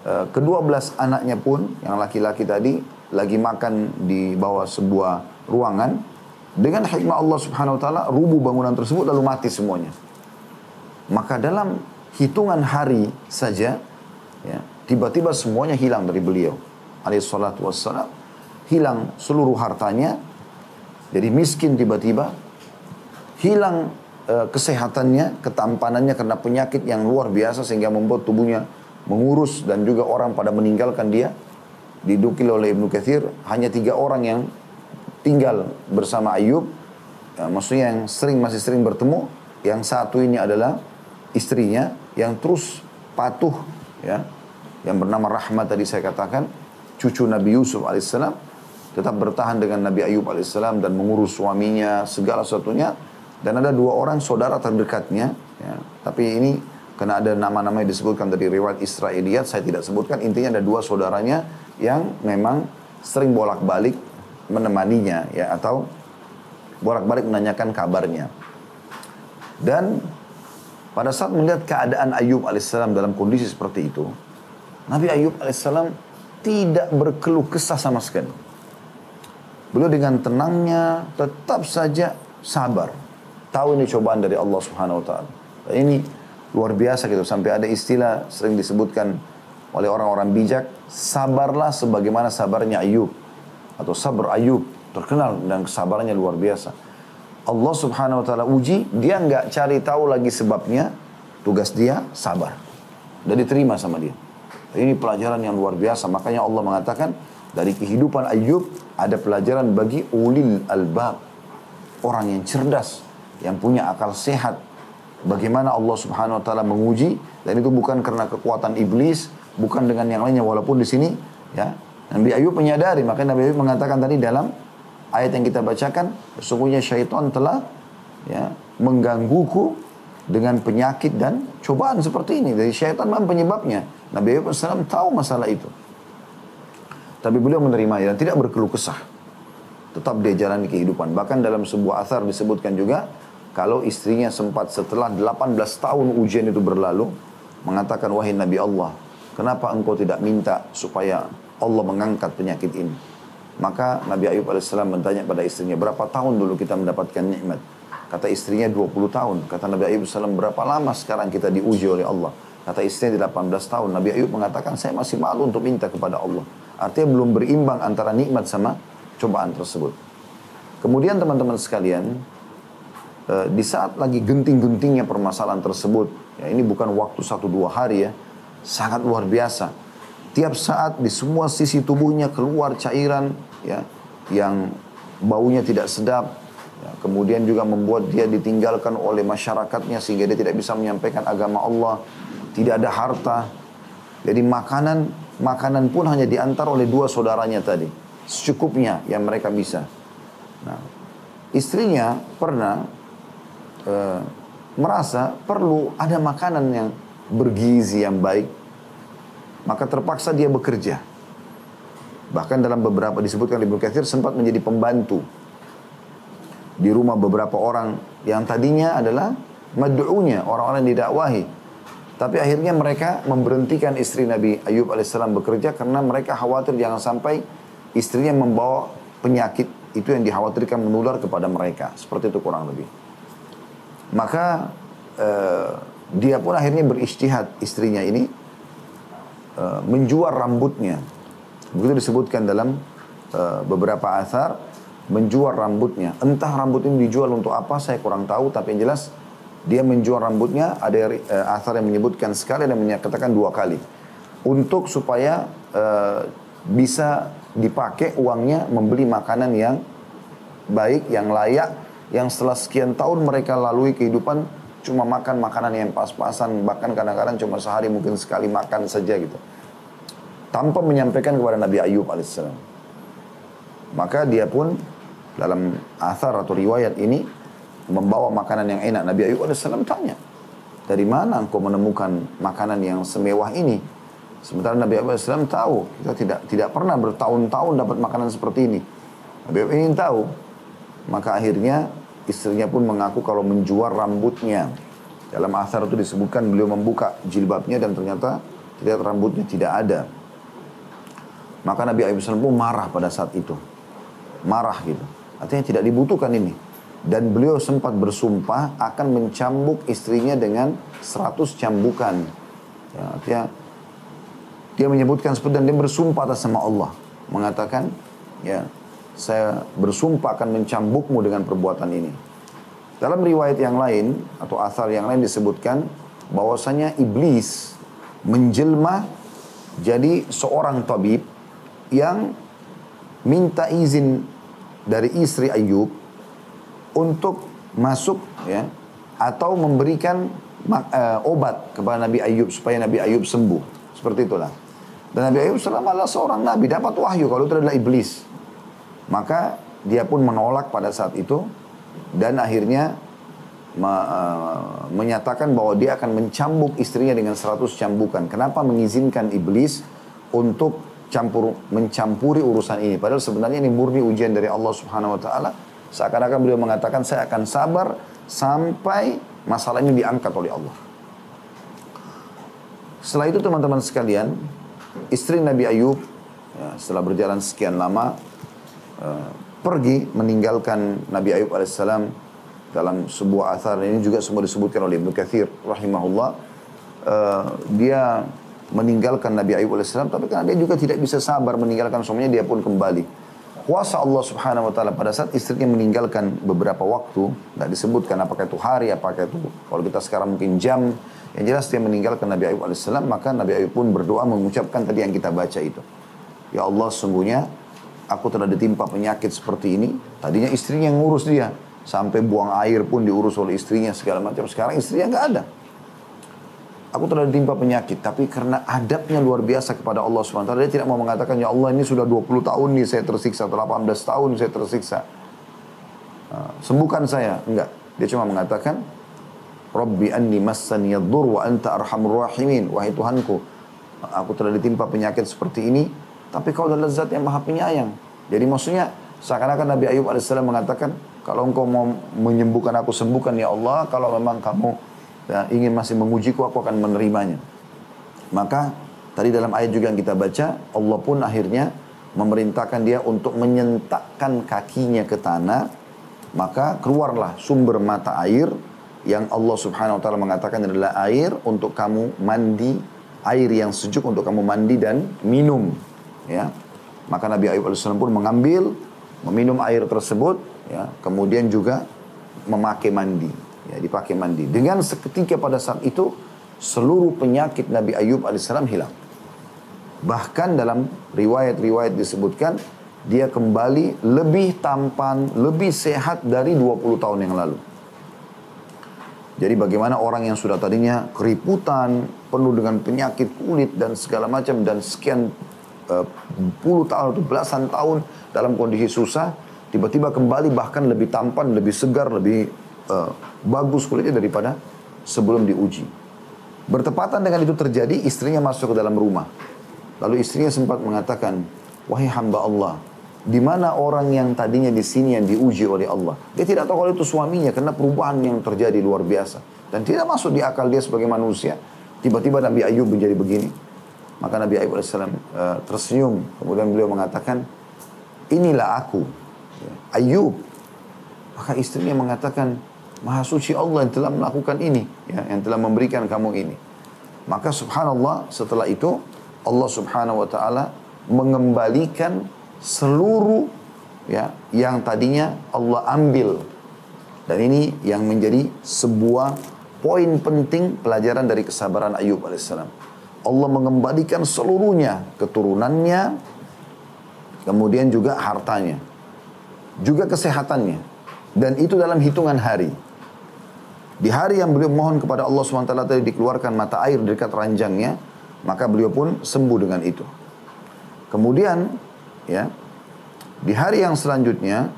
[SPEAKER 1] ke-12 anaknya pun yang laki-laki tadi lagi makan di bawah sebuah ruangan. Dengan hikmah Allah subhanahu wa ta'ala, rubuh bangunan tersebut lalu mati semuanya. Maka dalam hitungan hari saja, ya, tiba-tiba semuanya hilang dari beliau alaihissalatu wassalam. Hilang seluruh hartanya, jadi miskin tiba-tiba. Hilang kesehatannya, ketampanannya karena penyakit yang luar biasa sehingga membuat tubuhnya mengurus dan juga orang pada meninggalkan dia. Didukil oleh Ibnu Katsir, hanya 3 orang yang tinggal bersama Ayub, ya, maksudnya yang masih sering bertemu. Yang satu ini adalah istrinya yang terus patuh, ya, yang bernama Rahmat tadi saya katakan, cucu Nabi Yusuf alaihissalam, tetap bertahan dengan Nabi Ayub alaihissalam dan mengurus suaminya segala sesuatunya. Dan ada 2 orang saudara terdekatnya, ya, tapi ini karena ada nama-nama yang disebutkan dari riwayat Israiliyat, saya tidak sebutkan. Intinya ada 2 saudaranya yang memang sering bolak-balik menemaninya, ya, atau bolak-balik menanyakan kabarnya. Dan pada saat melihat keadaan Ayub alaihissalam dalam kondisi seperti itu, Nabi Ayub alaihissalam tidak berkeluh kesah sama sekali. Beliau dengan tenangnya tetap saja sabar. Tahu ini cobaan dari Allah subhanahu wa ta'ala. Ini luar biasa gitu. Sampai ada istilah sering disebutkan oleh orang-orang bijak, sabarlah sebagaimana sabarnya Ayub. Atau sabar Ayub. Terkenal dan kesabarannya luar biasa. Allah subhanahu wa ta'ala uji, dia nggak cari tahu lagi sebabnya. Tugas dia sabar. Dan diterima sama dia. Ini pelajaran yang luar biasa. Makanya Allah mengatakan, dari kehidupan Ayub ada pelajaran bagi ulil albab. Orang yang cerdas, yang punya akal sehat. Bagaimana Allah subhanahu wa ta'ala menguji. Dan itu bukan karena kekuatan iblis, bukan dengan yang lainnya. Walaupun di sini, ya, Nabi Ayub menyadari. Makanya Nabi Ayub mengatakan tadi dalam ayat yang kita bacakan, sesungguhnya syaitan telah, ya, menggangguku dengan penyakit dan cobaan seperti ini. Dari syaitan memang penyebabnya. Nabi Ayub SAW tahu masalah itu. Tapi beliau menerima dan tidak berkeluh kesah. Tetap dia jalani kehidupan. Bahkan dalam sebuah athar disebutkan juga, kalau istrinya sempat setelah 18 tahun ujian itu berlalu, mengatakan, wahai Nabi Allah, kenapa engkau tidak minta supaya Allah mengangkat penyakit ini? Maka Nabi Ayub AS bertanya pada istrinya, berapa tahun dulu kita mendapatkan nikmat? Kata istrinya 20 tahun. Kata Nabi Ayub SAW, berapa lama sekarang kita diuji oleh Allah? Kata istrinya 18 tahun. Nabi Ayub mengatakan, saya masih malu untuk minta kepada Allah. Artinya belum berimbang antara nikmat sama cobaan tersebut. Kemudian teman-teman sekalian, di saat lagi genting-gentingnya permasalahan tersebut, ya ini bukan waktu 1-2 hari ya, sangat luar biasa. Tiap saat di semua sisi tubuhnya keluar cairan, ya, yang baunya tidak sedap, ya, kemudian juga membuat dia ditinggalkan oleh masyarakatnya sehingga dia tidak bisa menyampaikan agama Allah, tidak ada harta. Jadi makanan pun hanya diantar oleh 2 saudaranya tadi, secukupnya yang mereka bisa. Nah, istrinya pernah merasa perlu ada makanan yang bergizi yang baik, maka terpaksa dia bekerja. Bahkan dalam beberapa disebutkan Ibnu Katsir sempat menjadi pembantu di rumah beberapa orang yang tadinya adalah mad'unya, orang-orang yang didakwahi. Tapi akhirnya mereka memberhentikan istri Nabi Ayub alaihissalam bekerja karena mereka khawatir jangan sampai istrinya membawa penyakit itu yang dikhawatirkan menular kepada mereka. Seperti itu kurang lebih. Maka dia pun akhirnya berijtihad, istrinya ini menjual rambutnya. Begitu disebutkan dalam beberapa athar, menjual rambutnya. Entah rambut ini dijual untuk apa, saya kurang tahu. Tapi yang jelas, dia menjual rambutnya. Ada athar yang menyebutkan sekali dan menyatakan 2 kali. Untuk supaya bisa dipakai uangnya membeli makanan yang baik, yang layak. Yang setelah sekian tahun mereka lalui kehidupan cuma makan makanan yang pas-pasan. Bahkan kadang-kadang cuma sehari mungkin sekali makan saja gitu. Tanpa menyampaikan kepada Nabi Ayub alaihissalam. Maka dia pun dalam athar atau riwayat ini membawa makanan yang enak. Nabi Ayub alaihissalam tanya, dari mana engkau menemukan makanan yang semewah ini? Sementara Nabi Ayub alaihissalam tahu, kita tidak pernah bertahun-tahun dapat makanan seperti ini. Nabi Ayub ingin tahu. Maka akhirnya istrinya pun mengaku kalau menjual rambutnya. Dalam athar itu disebutkan beliau membuka jilbabnya dan ternyata terlihat rambutnya tidak ada. Maka Nabi Ayub SAW pun marah pada saat itu. Marah gitu. Artinya tidak dibutuhkan ini. Dan beliau sempat bersumpah akan mencambuk istrinya dengan 100 cambukan. Ya, artinya dia menyebutkan seperti dan dia bersumpah atas nama Allah. Mengatakan, ya, saya bersumpah akan mencambukmu dengan perbuatan ini. Dalam riwayat yang lain atau athar yang lain disebutkan bahwasanya iblis menjelma jadi seorang tabib yang minta izin dari istri Ayub untuk masuk, ya, atau memberikan obat kepada Nabi Ayub supaya Nabi Ayub sembuh. Seperti itulah. Dan Nabi Ayub selama adalah seorang nabi, dapat wahyu kalau itu adalah iblis. Maka dia pun menolak pada saat itu dan akhirnya menyatakan bahwa dia akan mencambuk istrinya dengan 100 cambukan. Kenapa mengizinkan iblis untuk mencampuri urusan ini? Padahal sebenarnya ini murni ujian dari Allah Subhanahu wa taala. Seakan-akan beliau mengatakan saya akan sabar sampai masalah ini diangkat oleh Allah. Setelah itu teman-teman sekalian, istri Nabi Ayub, ya, setelah berjalan sekian lama pergi meninggalkan Nabi Ayub alaihissalam. Dalam sebuah athar ini juga semua disebutkan oleh Ibnu Katsir rahimahullah, dia meninggalkan Nabi Ayub alaihissalam, tapi karena dia juga tidak bisa sabar meninggalkan suaminya, dia pun kembali. Kuasa Allah Subhanahu wa taala pada saat istrinya meninggalkan beberapa waktu, tidak disebutkan apakah itu hari, apakah itu kalau kita sekarang mungkin jam, yang jelas dia meninggalkan Nabi Ayub alaihissalam. Maka Nabi Ayub pun berdoa mengucapkan tadi yang kita baca itu, ya Allah, sungguhnya aku telah ditimpa penyakit seperti ini. Tadinya istrinya yang ngurus dia, sampai buang air pun diurus oleh istrinya segala macam. Sekarang istrinya nggak ada. Aku telah ditimpa penyakit, tapi karena adabnya luar biasa kepada Allah SWT, dia tidak mau mengatakan, ya Allah ini sudah 20 tahun nih saya tersiksa, atau 18 tahun saya tersiksa. Sembuhkan saya. Enggak. Dia cuma mengatakan, Rabbi anni massani yadhur wa anta arhamur rahimin. Wahai Tuhanku, aku telah ditimpa penyakit seperti ini, tapi kau adalah zat yang maha penyayang. Jadi maksudnya, seakan-akan Nabi Ayub AS mengatakan, kalau engkau mau menyembuhkan aku, sembuhkan ya Allah. Kalau memang kamu ingin masih mengujiku, aku akan menerimanya. Maka tadi dalam ayat juga yang kita baca, Allah pun akhirnya memerintahkan dia untuk menyentakkan kakinya ke tanah. Maka keluarlah sumber mata air yang Allah Subhanahu wa taala mengatakan adalah air untuk kamu mandi, air yang sejuk untuk kamu mandi dan minum, ya. Maka Nabi Ayub alaihissalam pun meminum air tersebut, ya, kemudian juga memakai mandi, ya, dipakai mandi. Dengan seketika pada saat itu seluruh penyakit Nabi Ayub alaihissalam hilang. Bahkan dalam riwayat-riwayat disebutkan dia kembali lebih tampan, lebih sehat dari 20 tahun yang lalu. Jadi bagaimana orang yang sudah tadinya keriputan, penuh dengan penyakit kulit dan segala macam, dan sekian puluh tahun atau belasan tahun dalam kondisi susah, tiba-tiba kembali bahkan lebih tampan, lebih segar, lebih bagus kulitnya daripada sebelum diuji. Bertepatan dengan itu terjadi, istrinya masuk ke dalam rumah. Lalu istrinya sempat mengatakan, wahai hamba Allah, di mana orang yang tadinya di sini yang diuji oleh Allah? Dia tidak tahu kalau itu suaminya karena perubahan yang terjadi luar biasa. Dan tidak masuk di akal dia sebagai manusia. Tiba-tiba Nabi Ayub menjadi begini. Maka Nabi Ayub AS tersenyum. Kemudian beliau mengatakan, inilah aku, Ayub. Maka istrinya mengatakan, Maha suci Allah yang telah melakukan ini, ya, yang telah memberikan kamu ini. Maka subhanallah, setelah itu Allah subhanahu wa ta'ala mengembalikan seluruh, ya, yang tadinya Allah ambil. Dan ini yang menjadi sebuah poin penting pelajaran dari kesabaran Ayub alaihissalam. Allah mengembalikan seluruhnya, keturunannya, kemudian juga hartanya, juga kesehatannya. Dan itu dalam hitungan hari. Di hari yang beliau mohon kepada Allah SWT tadi dikeluarkan mata air dekat ranjangnya, maka beliau pun sembuh dengan itu. Kemudian, ya, di hari yang selanjutnya,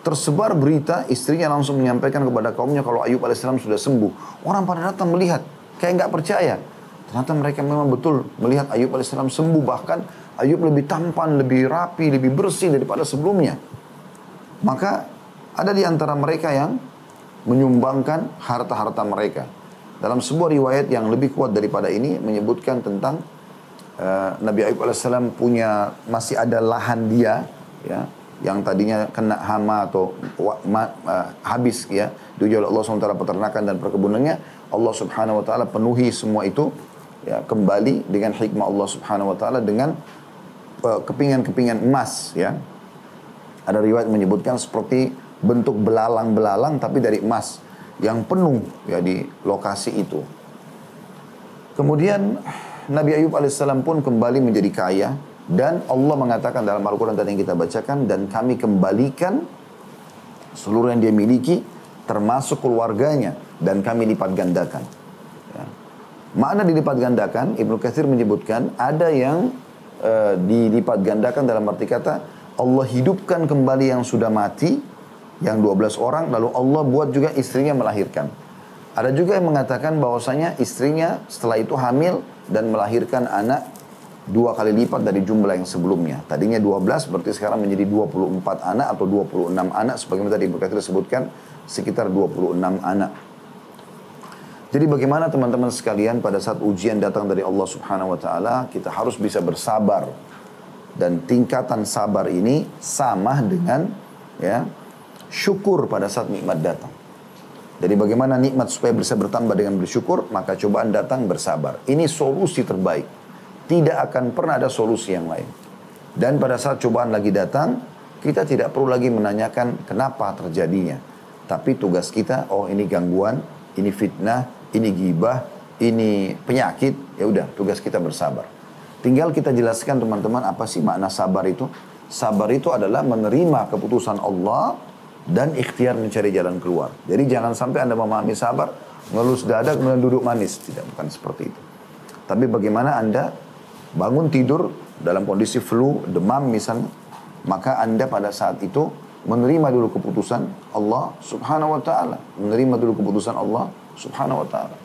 [SPEAKER 1] tersebar berita, istrinya langsung menyampaikan kepada kaumnya kalau Ayub alaihissalam sudah sembuh. Orang pada datang melihat, kayak nggak percaya. Ternyata mereka memang betul melihat Ayub alaihissalam sembuh. Bahkan Ayub lebih tampan, lebih rapi, lebih bersih daripada sebelumnya. Maka ada di antara mereka yang menyumbangkan harta-harta mereka. Dalam sebuah riwayat yang lebih kuat daripada ini menyebutkan tentang Nabi Ayub alaihissalam punya, masih ada lahan dia, ya, yang tadinya kena hama atau habis, ya, diuji oleh Allah SWT peternakan dan perkebunannya. Allah Subhanahu wa ta'ala penuhi semua itu, ya, kembali dengan hikmah Allah Subhanahu wa ta'ala dengan kepingan-kepingan emas, ya. Ada riwayat menyebutkan seperti bentuk belalang-belalang tapi dari emas yang penuh, ya, di lokasi itu. Kemudian Nabi Ayub alaihissalam pun kembali menjadi kaya. Dan Allah mengatakan dalam Al-Quran tadi yang kita bacakan, dan kami kembalikan seluruh yang dia miliki, termasuk keluarganya, dan kami lipat gandakan. Ya. Makna dilipat gandakan, Ibnu Katsir menyebutkan, ada yang dilipat gandakan dalam arti kata, Allah hidupkan kembali yang sudah mati, yang 12 orang, lalu Allah buat juga istrinya melahirkan. Ada juga yang mengatakan bahwasanya istrinya setelah itu hamil dan melahirkan anak 2 kali lipat dari jumlah yang sebelumnya. Tadinya 12, berarti sekarang menjadi 24 anak atau 26 anak. Sebagaimana tadi Ibnu Katsir sebutkan, sekitar 26 anak. Jadi bagaimana teman-teman sekalian pada saat ujian datang dari Allah Subhanahu wa ta'ala, kita harus bisa bersabar. Dan tingkatan sabar ini sama dengan, ya, syukur pada saat nikmat datang. Jadi bagaimana nikmat supaya bisa bertambah dengan bersyukur, maka cobaan datang bersabar. Ini solusi terbaik. Tidak akan pernah ada solusi yang lain. Dan pada saat cobaan lagi datang, kita tidak perlu lagi menanyakan kenapa terjadinya. Tapi tugas kita, oh ini gangguan, ini fitnah, ini ghibah, ini penyakit, ya udah, tugas kita bersabar. Tinggal kita jelaskan teman-teman apa sih makna sabar itu. Sabar itu adalah menerima keputusan Allah dan ikhtiar mencari jalan keluar. Jadi jangan sampai Anda memahami sabar, ngelus dada kemudian duduk manis. Tidak, bukan seperti itu. Tapi bagaimana Anda bangun tidur dalam kondisi flu, demam misalnya, maka Anda pada saat itu menerima dulu keputusan Allah Subhanahu wa ta'ala. Menerima dulu keputusan Allah Subhanahu wa ta'ala.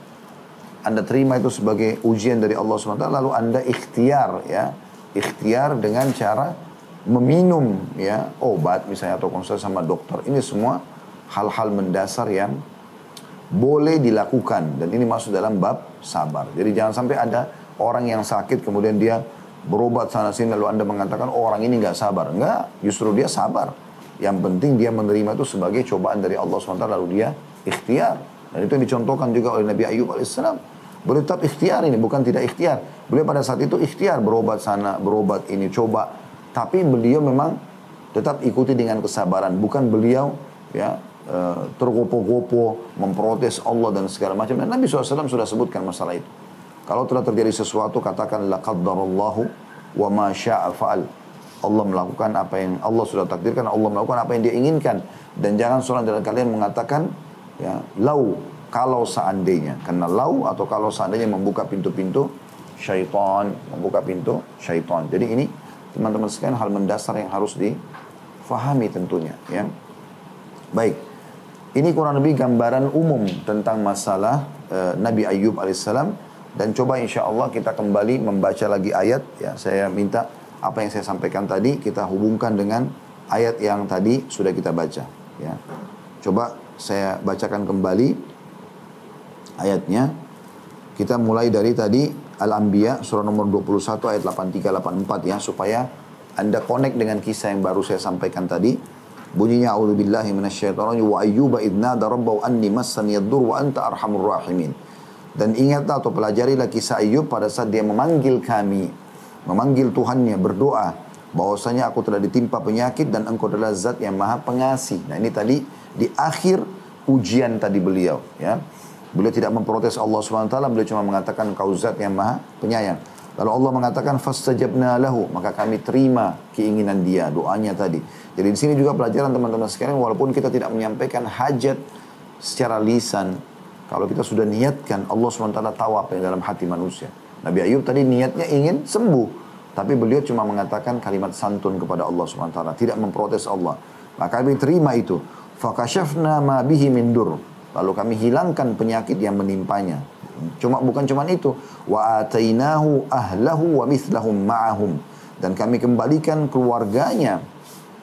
[SPEAKER 1] Anda terima itu sebagai ujian dari Allah Subhanahu wa ta'ala, lalu Anda ikhtiar, ya. Ikhtiar dengan cara meminum, ya, obat misalnya atau konsultasi sama dokter. Ini semua hal-hal mendasar yang boleh dilakukan dan ini masuk dalam bab sabar. Jadi jangan sampai ada orang yang sakit kemudian dia berobat sana sini lalu Anda mengatakan oh, orang ini nggak sabar. Enggak, justru dia sabar. Yang penting dia menerima itu sebagai cobaan dari Allah SWT lalu dia ikhtiar. Dan itu yang dicontohkan juga oleh Nabi Ayub alaihissalam. Beliau tetap ikhtiar ini, bukan tidak ikhtiar. Beliau pada saat itu ikhtiar berobat sana, berobat ini, coba. Tapi beliau memang tetap ikuti dengan kesabaran. Bukan beliau, ya, tergopo-gopo, memprotes Allah dan segala macam. Dan Nabi SAW sudah sebutkan masalah itu. Kalau telah terjadi sesuatu, katakan la qaddarallahu wa ma syaa fa'al. Allah melakukan apa yang Allah sudah takdirkan, Allah melakukan apa yang dia inginkan. Dan jangan seorang dari kalian mengatakan, ya, lau, kalau seandainya. Karena lau atau kalau seandainya membuka pintu-pintu syaitan, membuka pintu syaitan. Jadi ini teman-teman sekalian hal mendasar yang harus fahami tentunya. Ya. Baik, ini kurang lebih gambaran umum tentang masalah Nabi Ayyub alaihissalam. Dan coba insya Allah kita kembali membaca lagi ayat. Ya, saya minta apa yang saya sampaikan tadi kita hubungkan dengan ayat yang tadi sudah kita baca. Ya. Coba saya bacakan kembali ayatnya. Kita mulai dari tadi Al-Anbiya surah nomor 21 ayat 83-84 ya, supaya Anda connect dengan kisah yang baru saya sampaikan tadi. Bunyinya a'udzubillahi minasyaitonir wa ayyuba idnada rabbahu anni massani yadur wa anta arhamur rahimin. Dan ingatlah atau pelajarilah kisah Ayyub pada saat dia memanggil kami, memanggil Tuhannya, berdoa bahwasanya aku telah ditimpa penyakit dan engkau adalah zat yang maha pengasih. Nah ini tadi di akhir ujian tadi beliau ya. Beliau tidak memprotes Allah SWT, beliau cuma mengatakan kau zat yang maha penyayang. Lalu Allah mengatakan fastajabna lahu, maka kami terima keinginan dia, doanya tadi. Jadi di sini juga pelajaran teman-teman sekalian, walaupun kita tidak menyampaikan hajat secara lisan, kalau kita sudah niatkan, Allah SWT tahu apa yang dalam hati manusia. Nabi Ayyub tadi niatnya ingin sembuh, tapi beliau cuma mengatakan kalimat santun kepada Allah SWT, tidak memprotes Allah. Maka kami terima itu. Fakashafna ma bihi min dur. Lalu kami hilangkan penyakit yang menimpanya. Bukan cuma itu. Wa atainahu ahlahu wa mithlahum ma'ahum. Dan kami kembalikan keluarganya.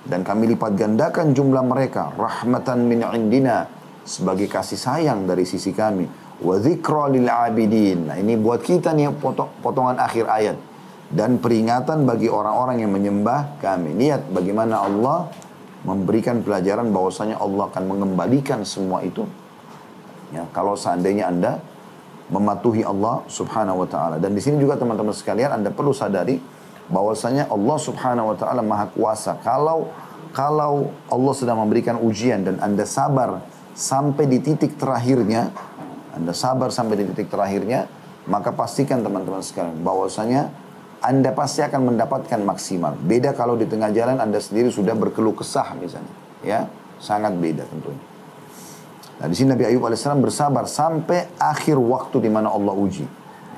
[SPEAKER 1] Dan kami lipat gandakan jumlah mereka. Rahmatan min indina. Sebagai kasih sayang dari sisi kami. Wa dzikra lil abidin. Nah ini buat kita nih potongan akhir ayat. Dan peringatan bagi orang-orang yang menyembah kami. Lihat bagaimana Allah memberikan pelajaran bahwasanya Allah akan mengembalikan semua itu. Ya, kalau seandainya Anda mematuhi Allah Subhanahu wa taala. Dan di sini juga teman-teman sekalian Anda perlu sadari bahwasanya Allah Subhanahu wa taala Maha Kuasa. Kalau Allah sedang memberikan ujian dan Anda sabar sampai di titik terakhirnya, maka pastikan teman-teman sekalian bahwasanya Anda pasti akan mendapatkan maksimal. Beda kalau di tengah jalan Anda sendiri sudah berkeluh kesah misalnya, ya, sangat beda tentunya. Nah, di sini Nabi Ayyub alaihissalam bersabar sampai akhir waktu di mana Allah uji.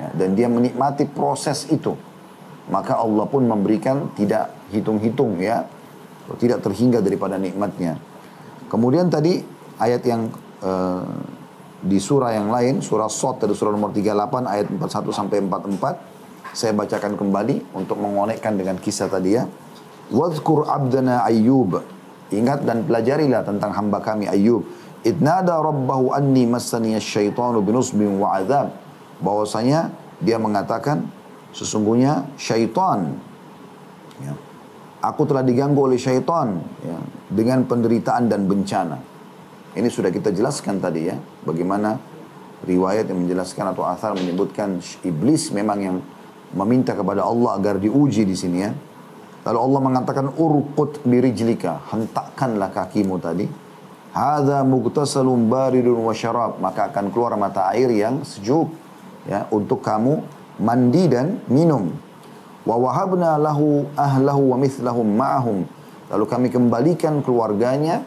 [SPEAKER 1] Ya, dan dia menikmati proses itu. Maka Allah pun memberikan tidak hitung-hitung ya. Tidak terhingga daripada nikmatnya. Kemudian tadi ayat yang di surah yang lain, surah Shad dari surah nomor 38 ayat 41 sampai 44. Saya bacakan kembali untuk mengonekkan dengan kisah tadi ya. Wadhkur abdana Ayyub. Ingat dan pelajarilah tentang hamba kami Ayyub. Idnada rabbahu anni massaniya syaitanu binusbin wa azab. Bahwasanya dia mengatakan sesungguhnya syaitan ya, aku telah diganggu oleh syaitan ya, dengan penderitaan dan bencana. Ini sudah kita jelaskan tadi ya, bagaimana riwayat yang menjelaskan atau athar menyebutkan iblis memang yang meminta kepada Allah agar diuji di sini ya. Lalu Allah mengatakan urqut birijlika, hentakkanlah kakimu tadi. Hadza mughtasalun baridun wa syarab, maka akan keluar mata air yang sejuk ya untuk kamu mandi dan minum. Wa wahabna lahu ahlahu wa mithlahum ma'ahum, lalu kami kembalikan keluarganya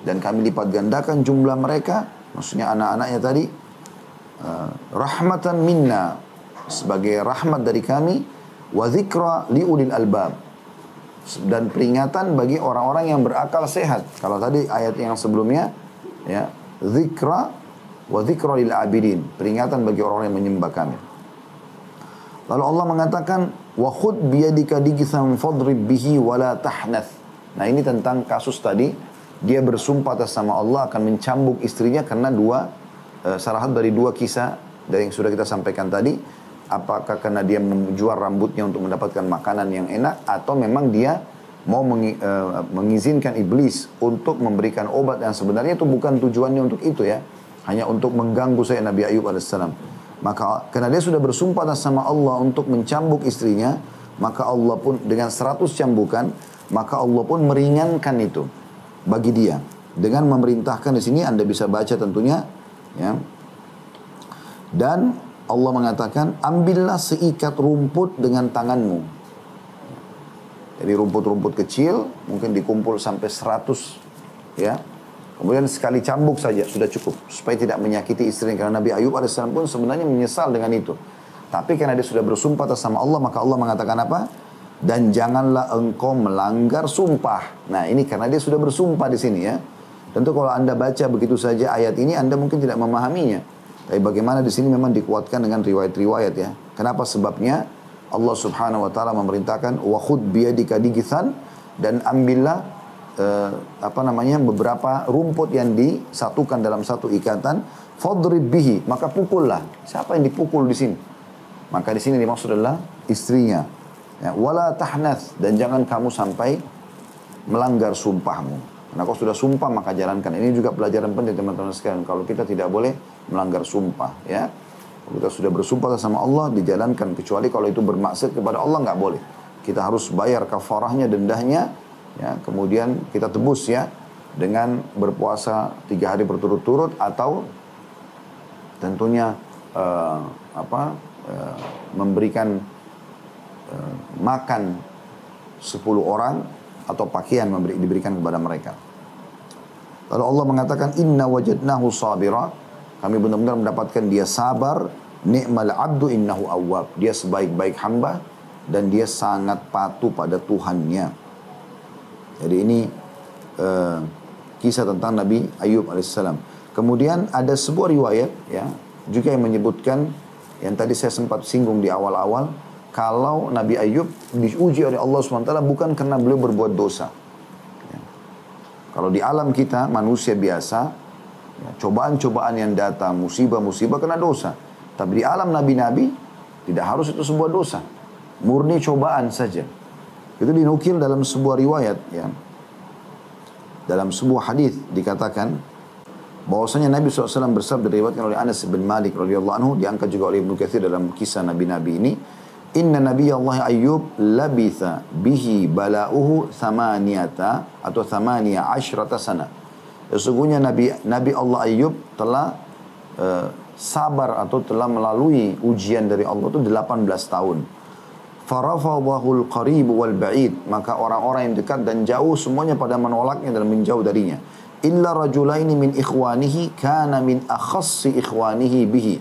[SPEAKER 1] dan kami lipat gandakan jumlah mereka, maksudnya anak-anaknya tadi, rahmatan minna, sebagai rahmat dari kami, wa dzikra liulil albab, dan peringatan bagi orang-orang yang berakal sehat. Kalau tadi ayat yang sebelumnya ya, dzikra wa dzikra lil abidin, peringatan bagi orang yang menyembah kami. Lalu Allah mengatakan wa khudh biyadika digithan fadrib bihi wa la tahnath. Nah ini tentang kasus tadi, dia bersumpah atas nama Allah akan mencambuk istrinya karena salah satu dari dua kisah dari yang sudah kita sampaikan tadi. Apakah karena dia menjual rambutnya untuk mendapatkan makanan yang enak, atau memang dia mau mengizinkan iblis untuk memberikan obat yang sebenarnya itu bukan tujuannya untuk itu ya, hanya untuk mengganggu saya Nabi Ayyub alaihissalam. Maka karena dia sudah bersumpah atas nama Allah untuk mencambuk istrinya, maka Allah pun dengan 100 cambukan, maka Allah pun meringankan itu bagi dia dengan memerintahkan. Di sini Anda bisa baca tentunya ya. Dan Allah mengatakan, ambillah seikat rumput dengan tanganmu. Jadi rumput-rumput kecil, mungkin dikumpul sampai 100. Ya. Kemudian sekali cambuk saja, sudah cukup. Supaya tidak menyakiti istrinya. Karena Nabi Ayyub AS pun sebenarnya menyesal dengan itu. Tapi karena dia sudah bersumpah atas nama Allah, maka Allah mengatakan apa? Dan janganlah engkau melanggar sumpah. Nah ini karena dia sudah bersumpah di sini ya. Tentu kalau Anda baca begitu saja ayat ini Anda mungkin tidak memahaminya. Tapi bagaimana di sini memang dikuatkan dengan riwayat-riwayat ya. Kenapa? Sebabnya Allah Subhanahu wa taala memerintahkan wa khudh biyadika digithan, dan ambillah beberapa rumput yang disatukan dalam satu ikatan, fadrib bihi, maka pukullah. Siapa yang dipukul di sini? Maka di sini dimaksud adalah istrinya. Ya, wala tahnath, dan jangan kamu sampai melanggar sumpahmu. Karena kau sudah sumpah maka jalankan. Ini juga pelajaran penting teman-teman sekalian. Kalau kita tidak boleh melanggar sumpah, ya. Kalau kita sudah bersumpah sama Allah, dijalankan. Kecuali kalau itu bermaksud kepada Allah, nggak boleh. Kita harus bayar kafarahnya, dendahnya, ya. Kemudian kita tebus ya dengan berpuasa 3 hari berturut-turut, atau tentunya memberikan makan 10 orang atau pakaian diberikan kepada mereka. Lalu Allah mengatakan inna wajadnahu sabira, kami benar-benar mendapatkan dia sabar, ni'mal abdu innahu awwab, dia sebaik-baik hamba dan dia sangat patuh pada Tuhannya. Jadi ini kisah tentang Nabi Ayub alaihissalam. Kemudian ada sebuah riwayat ya juga yang menyebutkan yang tadi saya sempat singgung di awal-awal, kalau Nabi Ayub diuji oleh Allah SWT bukan karena beliau berbuat dosa. Ya. Kalau di alam kita, manusia biasa, ya, cobaan-cobaan yang datang, musibah-musibah kena dosa. Tapi di alam nabi-nabi, tidak harus itu sebuah dosa. Murni cobaan saja. Itu dinukil dalam sebuah riwayat. Ya. Dalam sebuah hadis dikatakan, bahwasanya Nabi SAW bersabda, diriwayatkan oleh Anas bin Malik radhiyallahu anhu, diangkat juga oleh Ibnu Katsir dalam kisah nabi-nabi ini. Inna Nabi Allah Ayyub labitha bihi bala'uhu thamaniyata atau thamaniya asyrata sana. Sesungguhnya Nabi Allah Ayyub telah sabar atau telah melalui ujian dari Allah itu 18 tahun. Farafadahul qarib wal ba'id, maka orang-orang yang dekat dan jauh semuanya pada menolaknya dan menjauh darinya. Illa rajulaini min ikhwanihi kana min akhassi ikhwanihi bihi.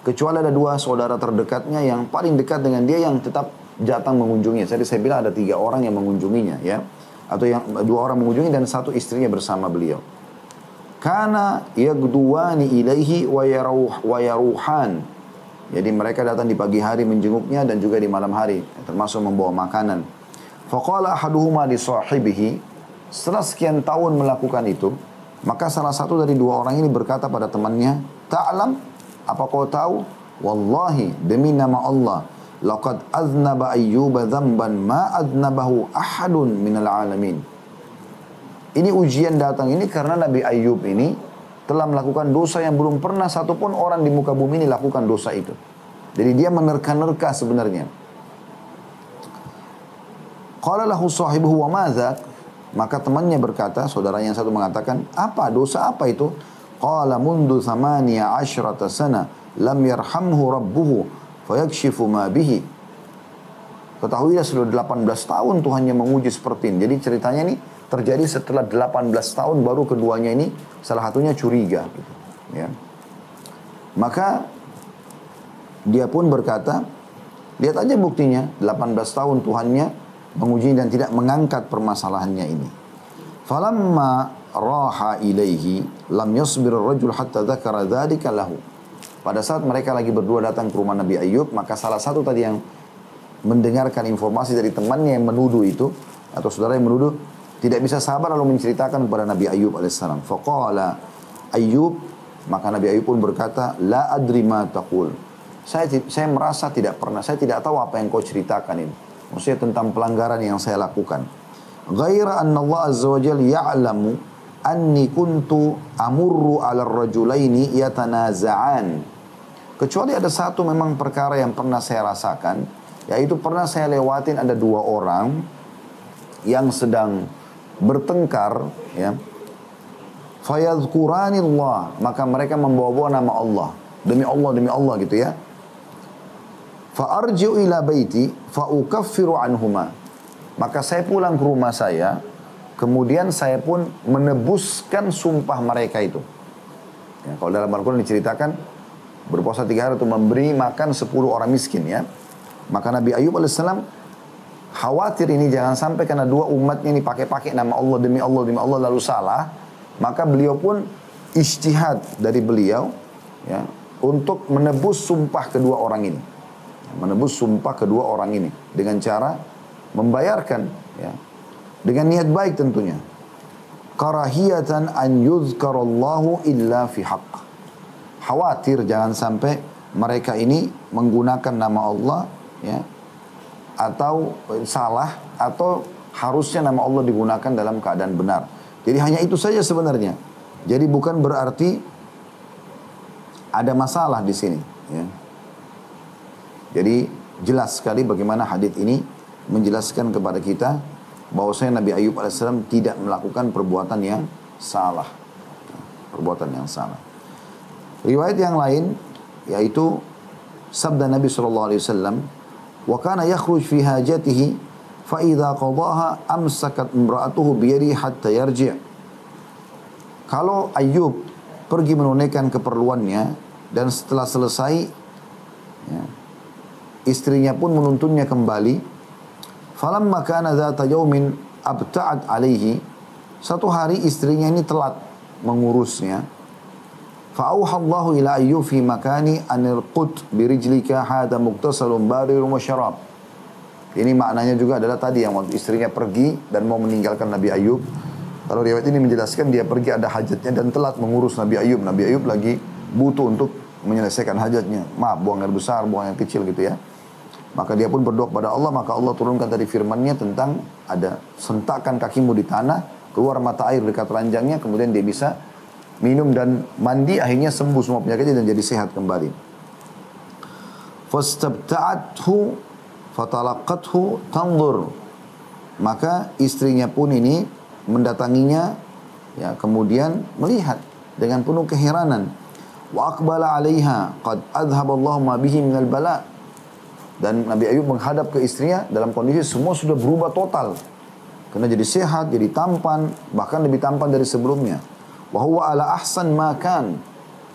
[SPEAKER 1] Kecuali ada 2 saudara terdekatnya yang paling dekat dengan dia yang tetap datang mengunjunginya. Jadi saya bilang ada 3 orang yang mengunjunginya ya. Atau yang 2 orang mengunjungi dan 1 istrinya bersama beliau. Kana yagduwani ilaihi wa yaruhan. Jadi mereka datang di pagi hari menjenguknya dan juga di malam hari. Termasuk membawa makanan. Faqala ahaduhuma li sahibihi. Setelah sekian tahun melakukan itu, maka salah satu dari 2 orang ini berkata pada temannya, Ta'lam, apa kau tahu? Wallahi, demi nama Allah, laqad aznaba ayyuba dhanban ma aznabahu ahadun minal alamin. Ini ujian datang ini karena Nabi Ayyub ini telah melakukan dosa yang belum pernah satupun orang di muka bumi ini lakukan dosa itu. Jadi dia menerka-nerka sebenarnya. Qala lahu sahibuhu wa madza? Maka temannya berkata, saudaranya yang satu mengatakan, apa dosa apa itu? Qala mundu thamaniya asyrata sana lam yarhamhu rabbuhu fayakshifu ma bihi. Ketahuilah sudah 18 tahun Tuhannya menguji seperti ini. Jadi ceritanya ini terjadi setelah 18 tahun baru keduanya ini salah satunya curiga gitu, ya. Maka dia pun berkata, lihat aja buktinya 18 tahun Tuhannya menguji dan tidak mengangkat permasalahannya ini. Falamma raha ilaihi lam yasbir ar-rajul hatta dzakara dzalika lahu. Pada saat mereka lagi berdua datang ke rumah Nabi Ayyub, maka salah satu tadi yang mendengarkan informasi dari temannya yang menuduh itu atau saudara yang menuduh tidak bisa sabar lalu menceritakan kepada Nabi Ayyub alaihissalam. Faqala Ayyub, maka Nabi Ayyub pun berkata, la adri ma taqul. Saya merasa tidak pernah, saya tidak tahu apa yang kau ceritakan ini. Maksudnya tentang pelanggaran yang saya lakukan. Ghaira anna Allah azza wa jalla ya'lamu anni kuntu amurru 'ala ar-rajulaini yatanaza'an. Kecuali ada satu memang perkara yang pernah saya rasakan, yaitu pernah saya lewatin ada 2 orang yang sedang bertengkar, ya. Fayadhkuranillah, maka mereka membawa-bawa nama Allah. Demi Allah gitu ya. Fa'arji'u ila baiti fa'ukaffiru anhuma. Maka saya pulang ke rumah saya, kemudian saya pun menebuskan sumpah mereka itu. Ya, kalau dalam Al-Quran diceritakan, berpuasa 3 hari untuk memberi makan 10 orang miskin ya. Maka Nabi Ayyub alaihissalam khawatir ini jangan sampai karena dua umatnya ini pakai-pakai nama Allah demi Allah lalu salah, maka beliau pun ijtihad dari beliau ya untuk menebus sumpah kedua orang ini. Menebus sumpah kedua orang ini dengan cara membayarkan ya, dengan niat baik tentunya. Karahiyatan an yuzkarallahu illa fi haqq. Khawatir jangan sampai mereka ini menggunakan nama Allah ya, atau salah, atau harusnya nama Allah digunakan dalam keadaan benar. Jadi hanya itu saja sebenarnya. Jadi bukan berarti ada masalah di sini ya. Jadi jelas sekali bagaimana hadits ini menjelaskan kepada kita bahwasanya Nabi Ayub alaihissalam tidak melakukan perbuatan yang salah. Perbuatan yang salah. Riwayat yang lain yaitu sabda Nabi SAW, wa kana yakhruj fi hajatihi fa idza qadaha amsakat imra'atuhu bi yadihi hatta yarji'. Kalau Ayub pergi menunaikan keperluannya dan setelah selesai ya, istrinya pun menuntunnya kembali. Falamma kana dzata yaumin abta'at alaihi. Satu hari istrinya ini telat mengurusnya. Fa'auha Allahu ila Ayyub fi makani anil qut birijlika hada muktasalun barirun wa syarab. Ini maknanya juga adalah tadi yang waktu istrinya pergi dan mau meninggalkan Nabi Ayub. Kalau riwayat ini menjelaskan dia pergi ada hajatnya dan telat mengurus Nabi Ayub. Nabi Ayub lagi butuh untuk menyelesaikan hajatnya. Maaf, buang air besar, buang air kecil gitu ya. Maka dia pun berdoa kepada Allah, maka Allah turunkan tadi firman-Nya tentang ada sentakan kakimu di tanah, keluar mata air dekat ranjangnya, kemudian dia bisa minum dan mandi, akhirnya sembuh semua penyakitnya dan jadi sehat kembali. Fastabta'athu fatalaqathu tanzur. Maka istrinya pun ini mendatanginya ya, kemudian melihat dengan penuh keheranan. Wa aqbala 'alaiha qad adhaballahu ma bihi minal bala'. Dan Nabi Ayub menghadap ke istrinya dalam kondisi semua sudah berubah total. Karena jadi sehat, jadi tampan, bahkan lebih tampan dari sebelumnya. Wa huwa ala ahsan ma kan.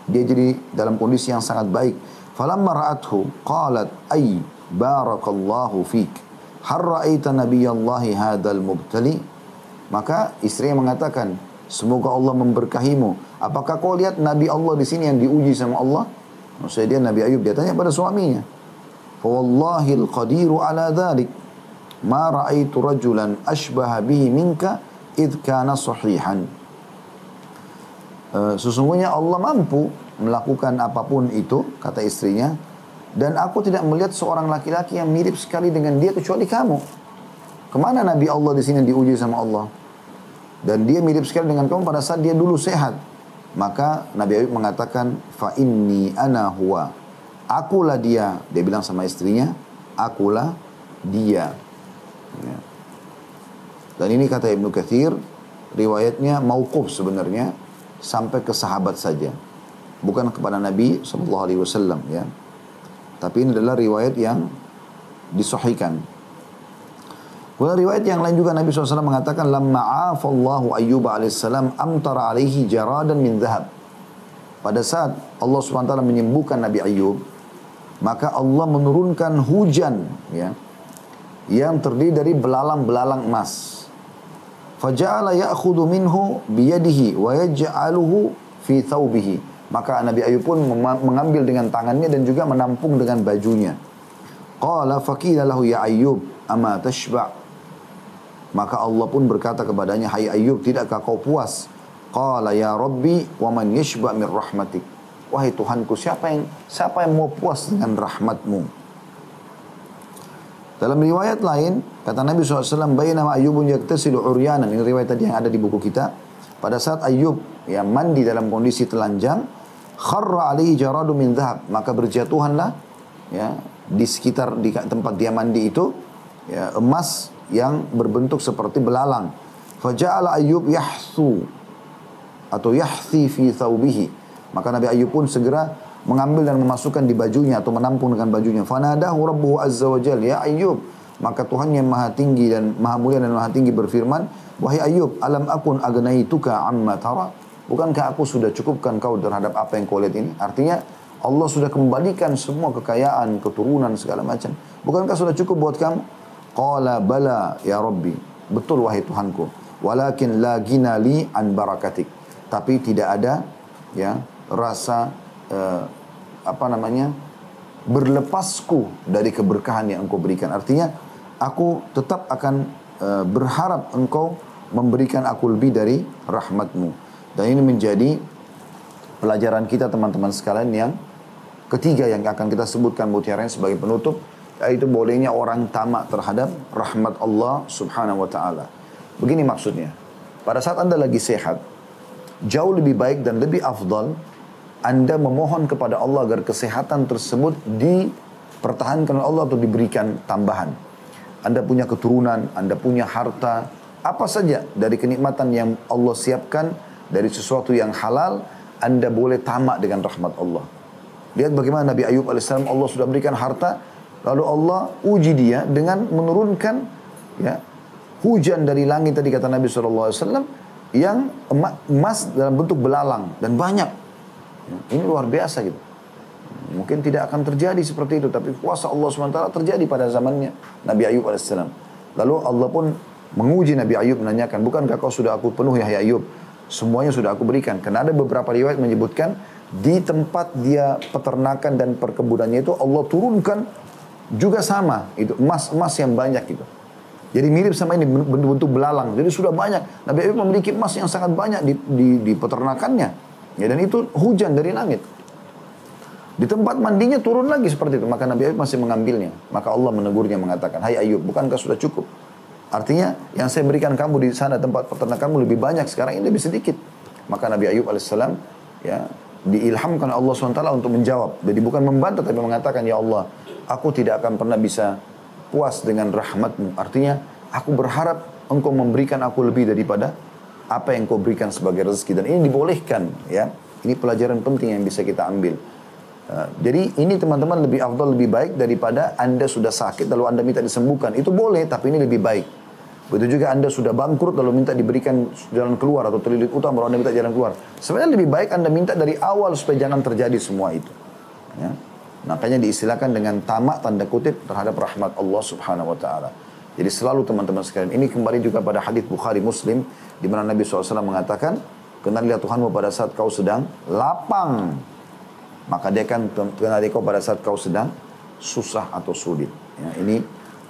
[SPEAKER 1] Dia jadi dalam kondisi yang sangat baik. Falamma ra'athu qalat ay barakallahu fik. Har ra'aita nabiyallahi hadzal mubtali? Maka istrinya mengatakan, semoga Allah memberkahimu. Apakah kau lihat Nabi Allah di sini yang diuji sama Allah? Maksudnya dia Nabi Ayub, dia tanya pada suaminya. Fawallahil qadiru ala dhalik. Ma ra'aitu rajulan ashbaha bihi minka idh kana sahihan. Sesungguhnya Allah mampu melakukan apapun itu, kata istrinya. Dan aku tidak melihat seorang laki-laki yang mirip sekali dengan dia kecuali kamu. Kemana Nabi Allah di sini diuji sama Allah? Dan dia mirip sekali dengan kamu pada saat dia dulu sehat. Maka Nabi Ayub mengatakan, fa inni ana huwa. Akulah dia. Dia bilang sama istrinya, akulah dia. Ya. Dan ini kata Ibnu Katsir, riwayatnya mauquf sebenarnya, sampai ke sahabat saja. Bukan kepada Nabi SAW ya. Tapi ini adalah riwayat yang disahihkan. Kemudian riwayat yang lain juga Nabi SAW mengatakan, lamma afallahu Ayyub alaihissalam amtara alaihi jaradan min dhahab. Pada saat Allah SWT menyembuhkan Nabi Ayyub, maka Allah menurunkan hujan ya, yang terdiri dari belalang-belalang emas. Faja'ala ya'khudhu minhu biyadihi wa yaj'aluhu fi thawbihi. Maka Nabi Ayub pun mengambil dengan tangannya dan juga menampung dengan bajunya. Qala faqila lahu ya Ayyub ama tashba'. Maka Allah pun berkata kepadanya, hai Ayub, tidakkah kau puas? Qala ya Rabbi wa man yashba' min rahmatik. Wahai Tuhanku, siapa yang mau puas dengan rahmatmu? Dalam riwayat lain, kata Nabi SAW, bainama Ayyubun yaktasilu uryanan. Ini riwayat tadi yang ada di buku kita. Pada saat Ayyub yang mandi dalam kondisi telanjang, kharra alaihi jaradu min dhahab. Maka berjatuhanlah ya, di sekitar di tempat dia mandi itu ya, emas yang berbentuk seperti belalang. Faja'ala Ayyub yahsu atau yahthi fi thawbihi. Maka Nabi Ayub pun segera mengambil dan memasukkan di bajunya atau menampung dengan bajunya. Fanadahu rabbuhu azza wa jalla, ya Ayub. Maka Tuhan yang maha tinggi dan maha mulia dan maha tinggi berfirman, wahai Ayub, alam akun agnaituka amma tara? Bukankah aku sudah cukupkan kau terhadap apa yang kau lihat ini? Artinya Allah sudah kembalikan semua kekayaan, keturunan segala macam. Bukankah sudah cukup buat kamu? Qala bala ya Rabbi. Betul wahai Tuhanku. Walakin la gina li an barakatik. Tapi tidak ada ya rasa berlepasku dari keberkahan yang engkau berikan. Artinya aku tetap akan berharap engkau memberikan aku lebih dari rahmatmu. Dan ini menjadi pelajaran kita teman-teman sekalian yang ketiga yang akan kita sebutkan mutiara sebagai penutup, yaitu bolehnya orang tamak terhadap rahmat Allah subhanahu wa ta'ala. Begini maksudnya, pada saat Anda lagi sehat, jauh lebih baik dan lebih afdal Anda memohon kepada Allah agar kesehatan tersebut dipertahankan oleh Allah atau diberikan tambahan. Anda punya keturunan, Anda punya harta, apa saja dari kenikmatan yang Allah siapkan, dari sesuatu yang halal, Anda boleh tamak dengan rahmat Allah. Lihat bagaimana Nabi Ayub AS, Allah sudah berikan harta, lalu Allah uji dia dengan menurunkan ya, hujan dari langit tadi kata Nabi SAW, yang emas dalam bentuk belalang dan banyak. Ini luar biasa gitu. Mungkin tidak akan terjadi seperti itu, tapi kuasa Allah SWT terjadi pada zamannya Nabi Ayub AS. Lalu Allah pun menguji Nabi Ayub, menanyakan, bukankah kau sudah aku penuhi ya Ayub? Semuanya sudah aku berikan. Karena ada beberapa riwayat menyebutkan di tempat dia peternakan dan perkebunannya itu Allah turunkan juga sama itu emas yang banyak itu. Jadi mirip sama ini bentuk belalang. Jadi sudah banyak. Nabi Ayub memiliki emas yang sangat banyak di peternakannya. Ya, dan itu hujan dari langit. Di tempat mandinya turun lagi seperti itu. Maka Nabi Ayub masih mengambilnya. Maka Allah menegurnya mengatakan, hai Ayub, bukankah sudah cukup? Artinya yang saya berikan kamu di sana tempat peternakanmu lebih banyak, sekarang ini lebih sedikit. Maka Nabi Ayub alaihissalam ya diilhamkan Allah SWT untuk menjawab. Jadi bukan membantah tapi mengatakan, ya Allah, aku tidak akan pernah bisa puas dengan rahmatmu. Artinya aku berharap engkau memberikan aku lebih daripada apa yang kau berikan sebagai rezeki. Dan ini dibolehkan ya. Ini pelajaran penting yang bisa kita ambil. Jadi ini teman-teman lebih afdal, lebih baik daripada Anda sudah sakit lalu Anda minta disembuhkan. Itu boleh, tapi ini lebih baik. Begitu juga Anda sudah bangkrut lalu minta diberikan jalan keluar atau terlilit utang baru Anda minta jalan keluar. Sebenarnya lebih baik Anda minta dari awal supaya jangan terjadi semua itu. Ya. Makanya diistilahkan dengan tamak tanda kutip terhadap rahmat Allah subhanahu wa ta'ala. Jadi selalu teman-teman sekalian, ini kembali juga pada hadis Bukhari Muslim, di mana Nabi SAW mengatakan, kenalilah Tuhanmu pada saat kau sedang lapang, maka dia akan kenali kau pada saat kau sedang susah atau sulit. Ya, ini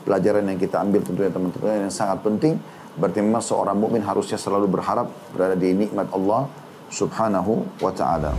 [SPEAKER 1] pelajaran yang kita ambil tentunya teman-teman yang sangat penting. Berarti memang seorang mukmin harusnya selalu berharap berada di nikmat Allah subhanahu wa ta'ala.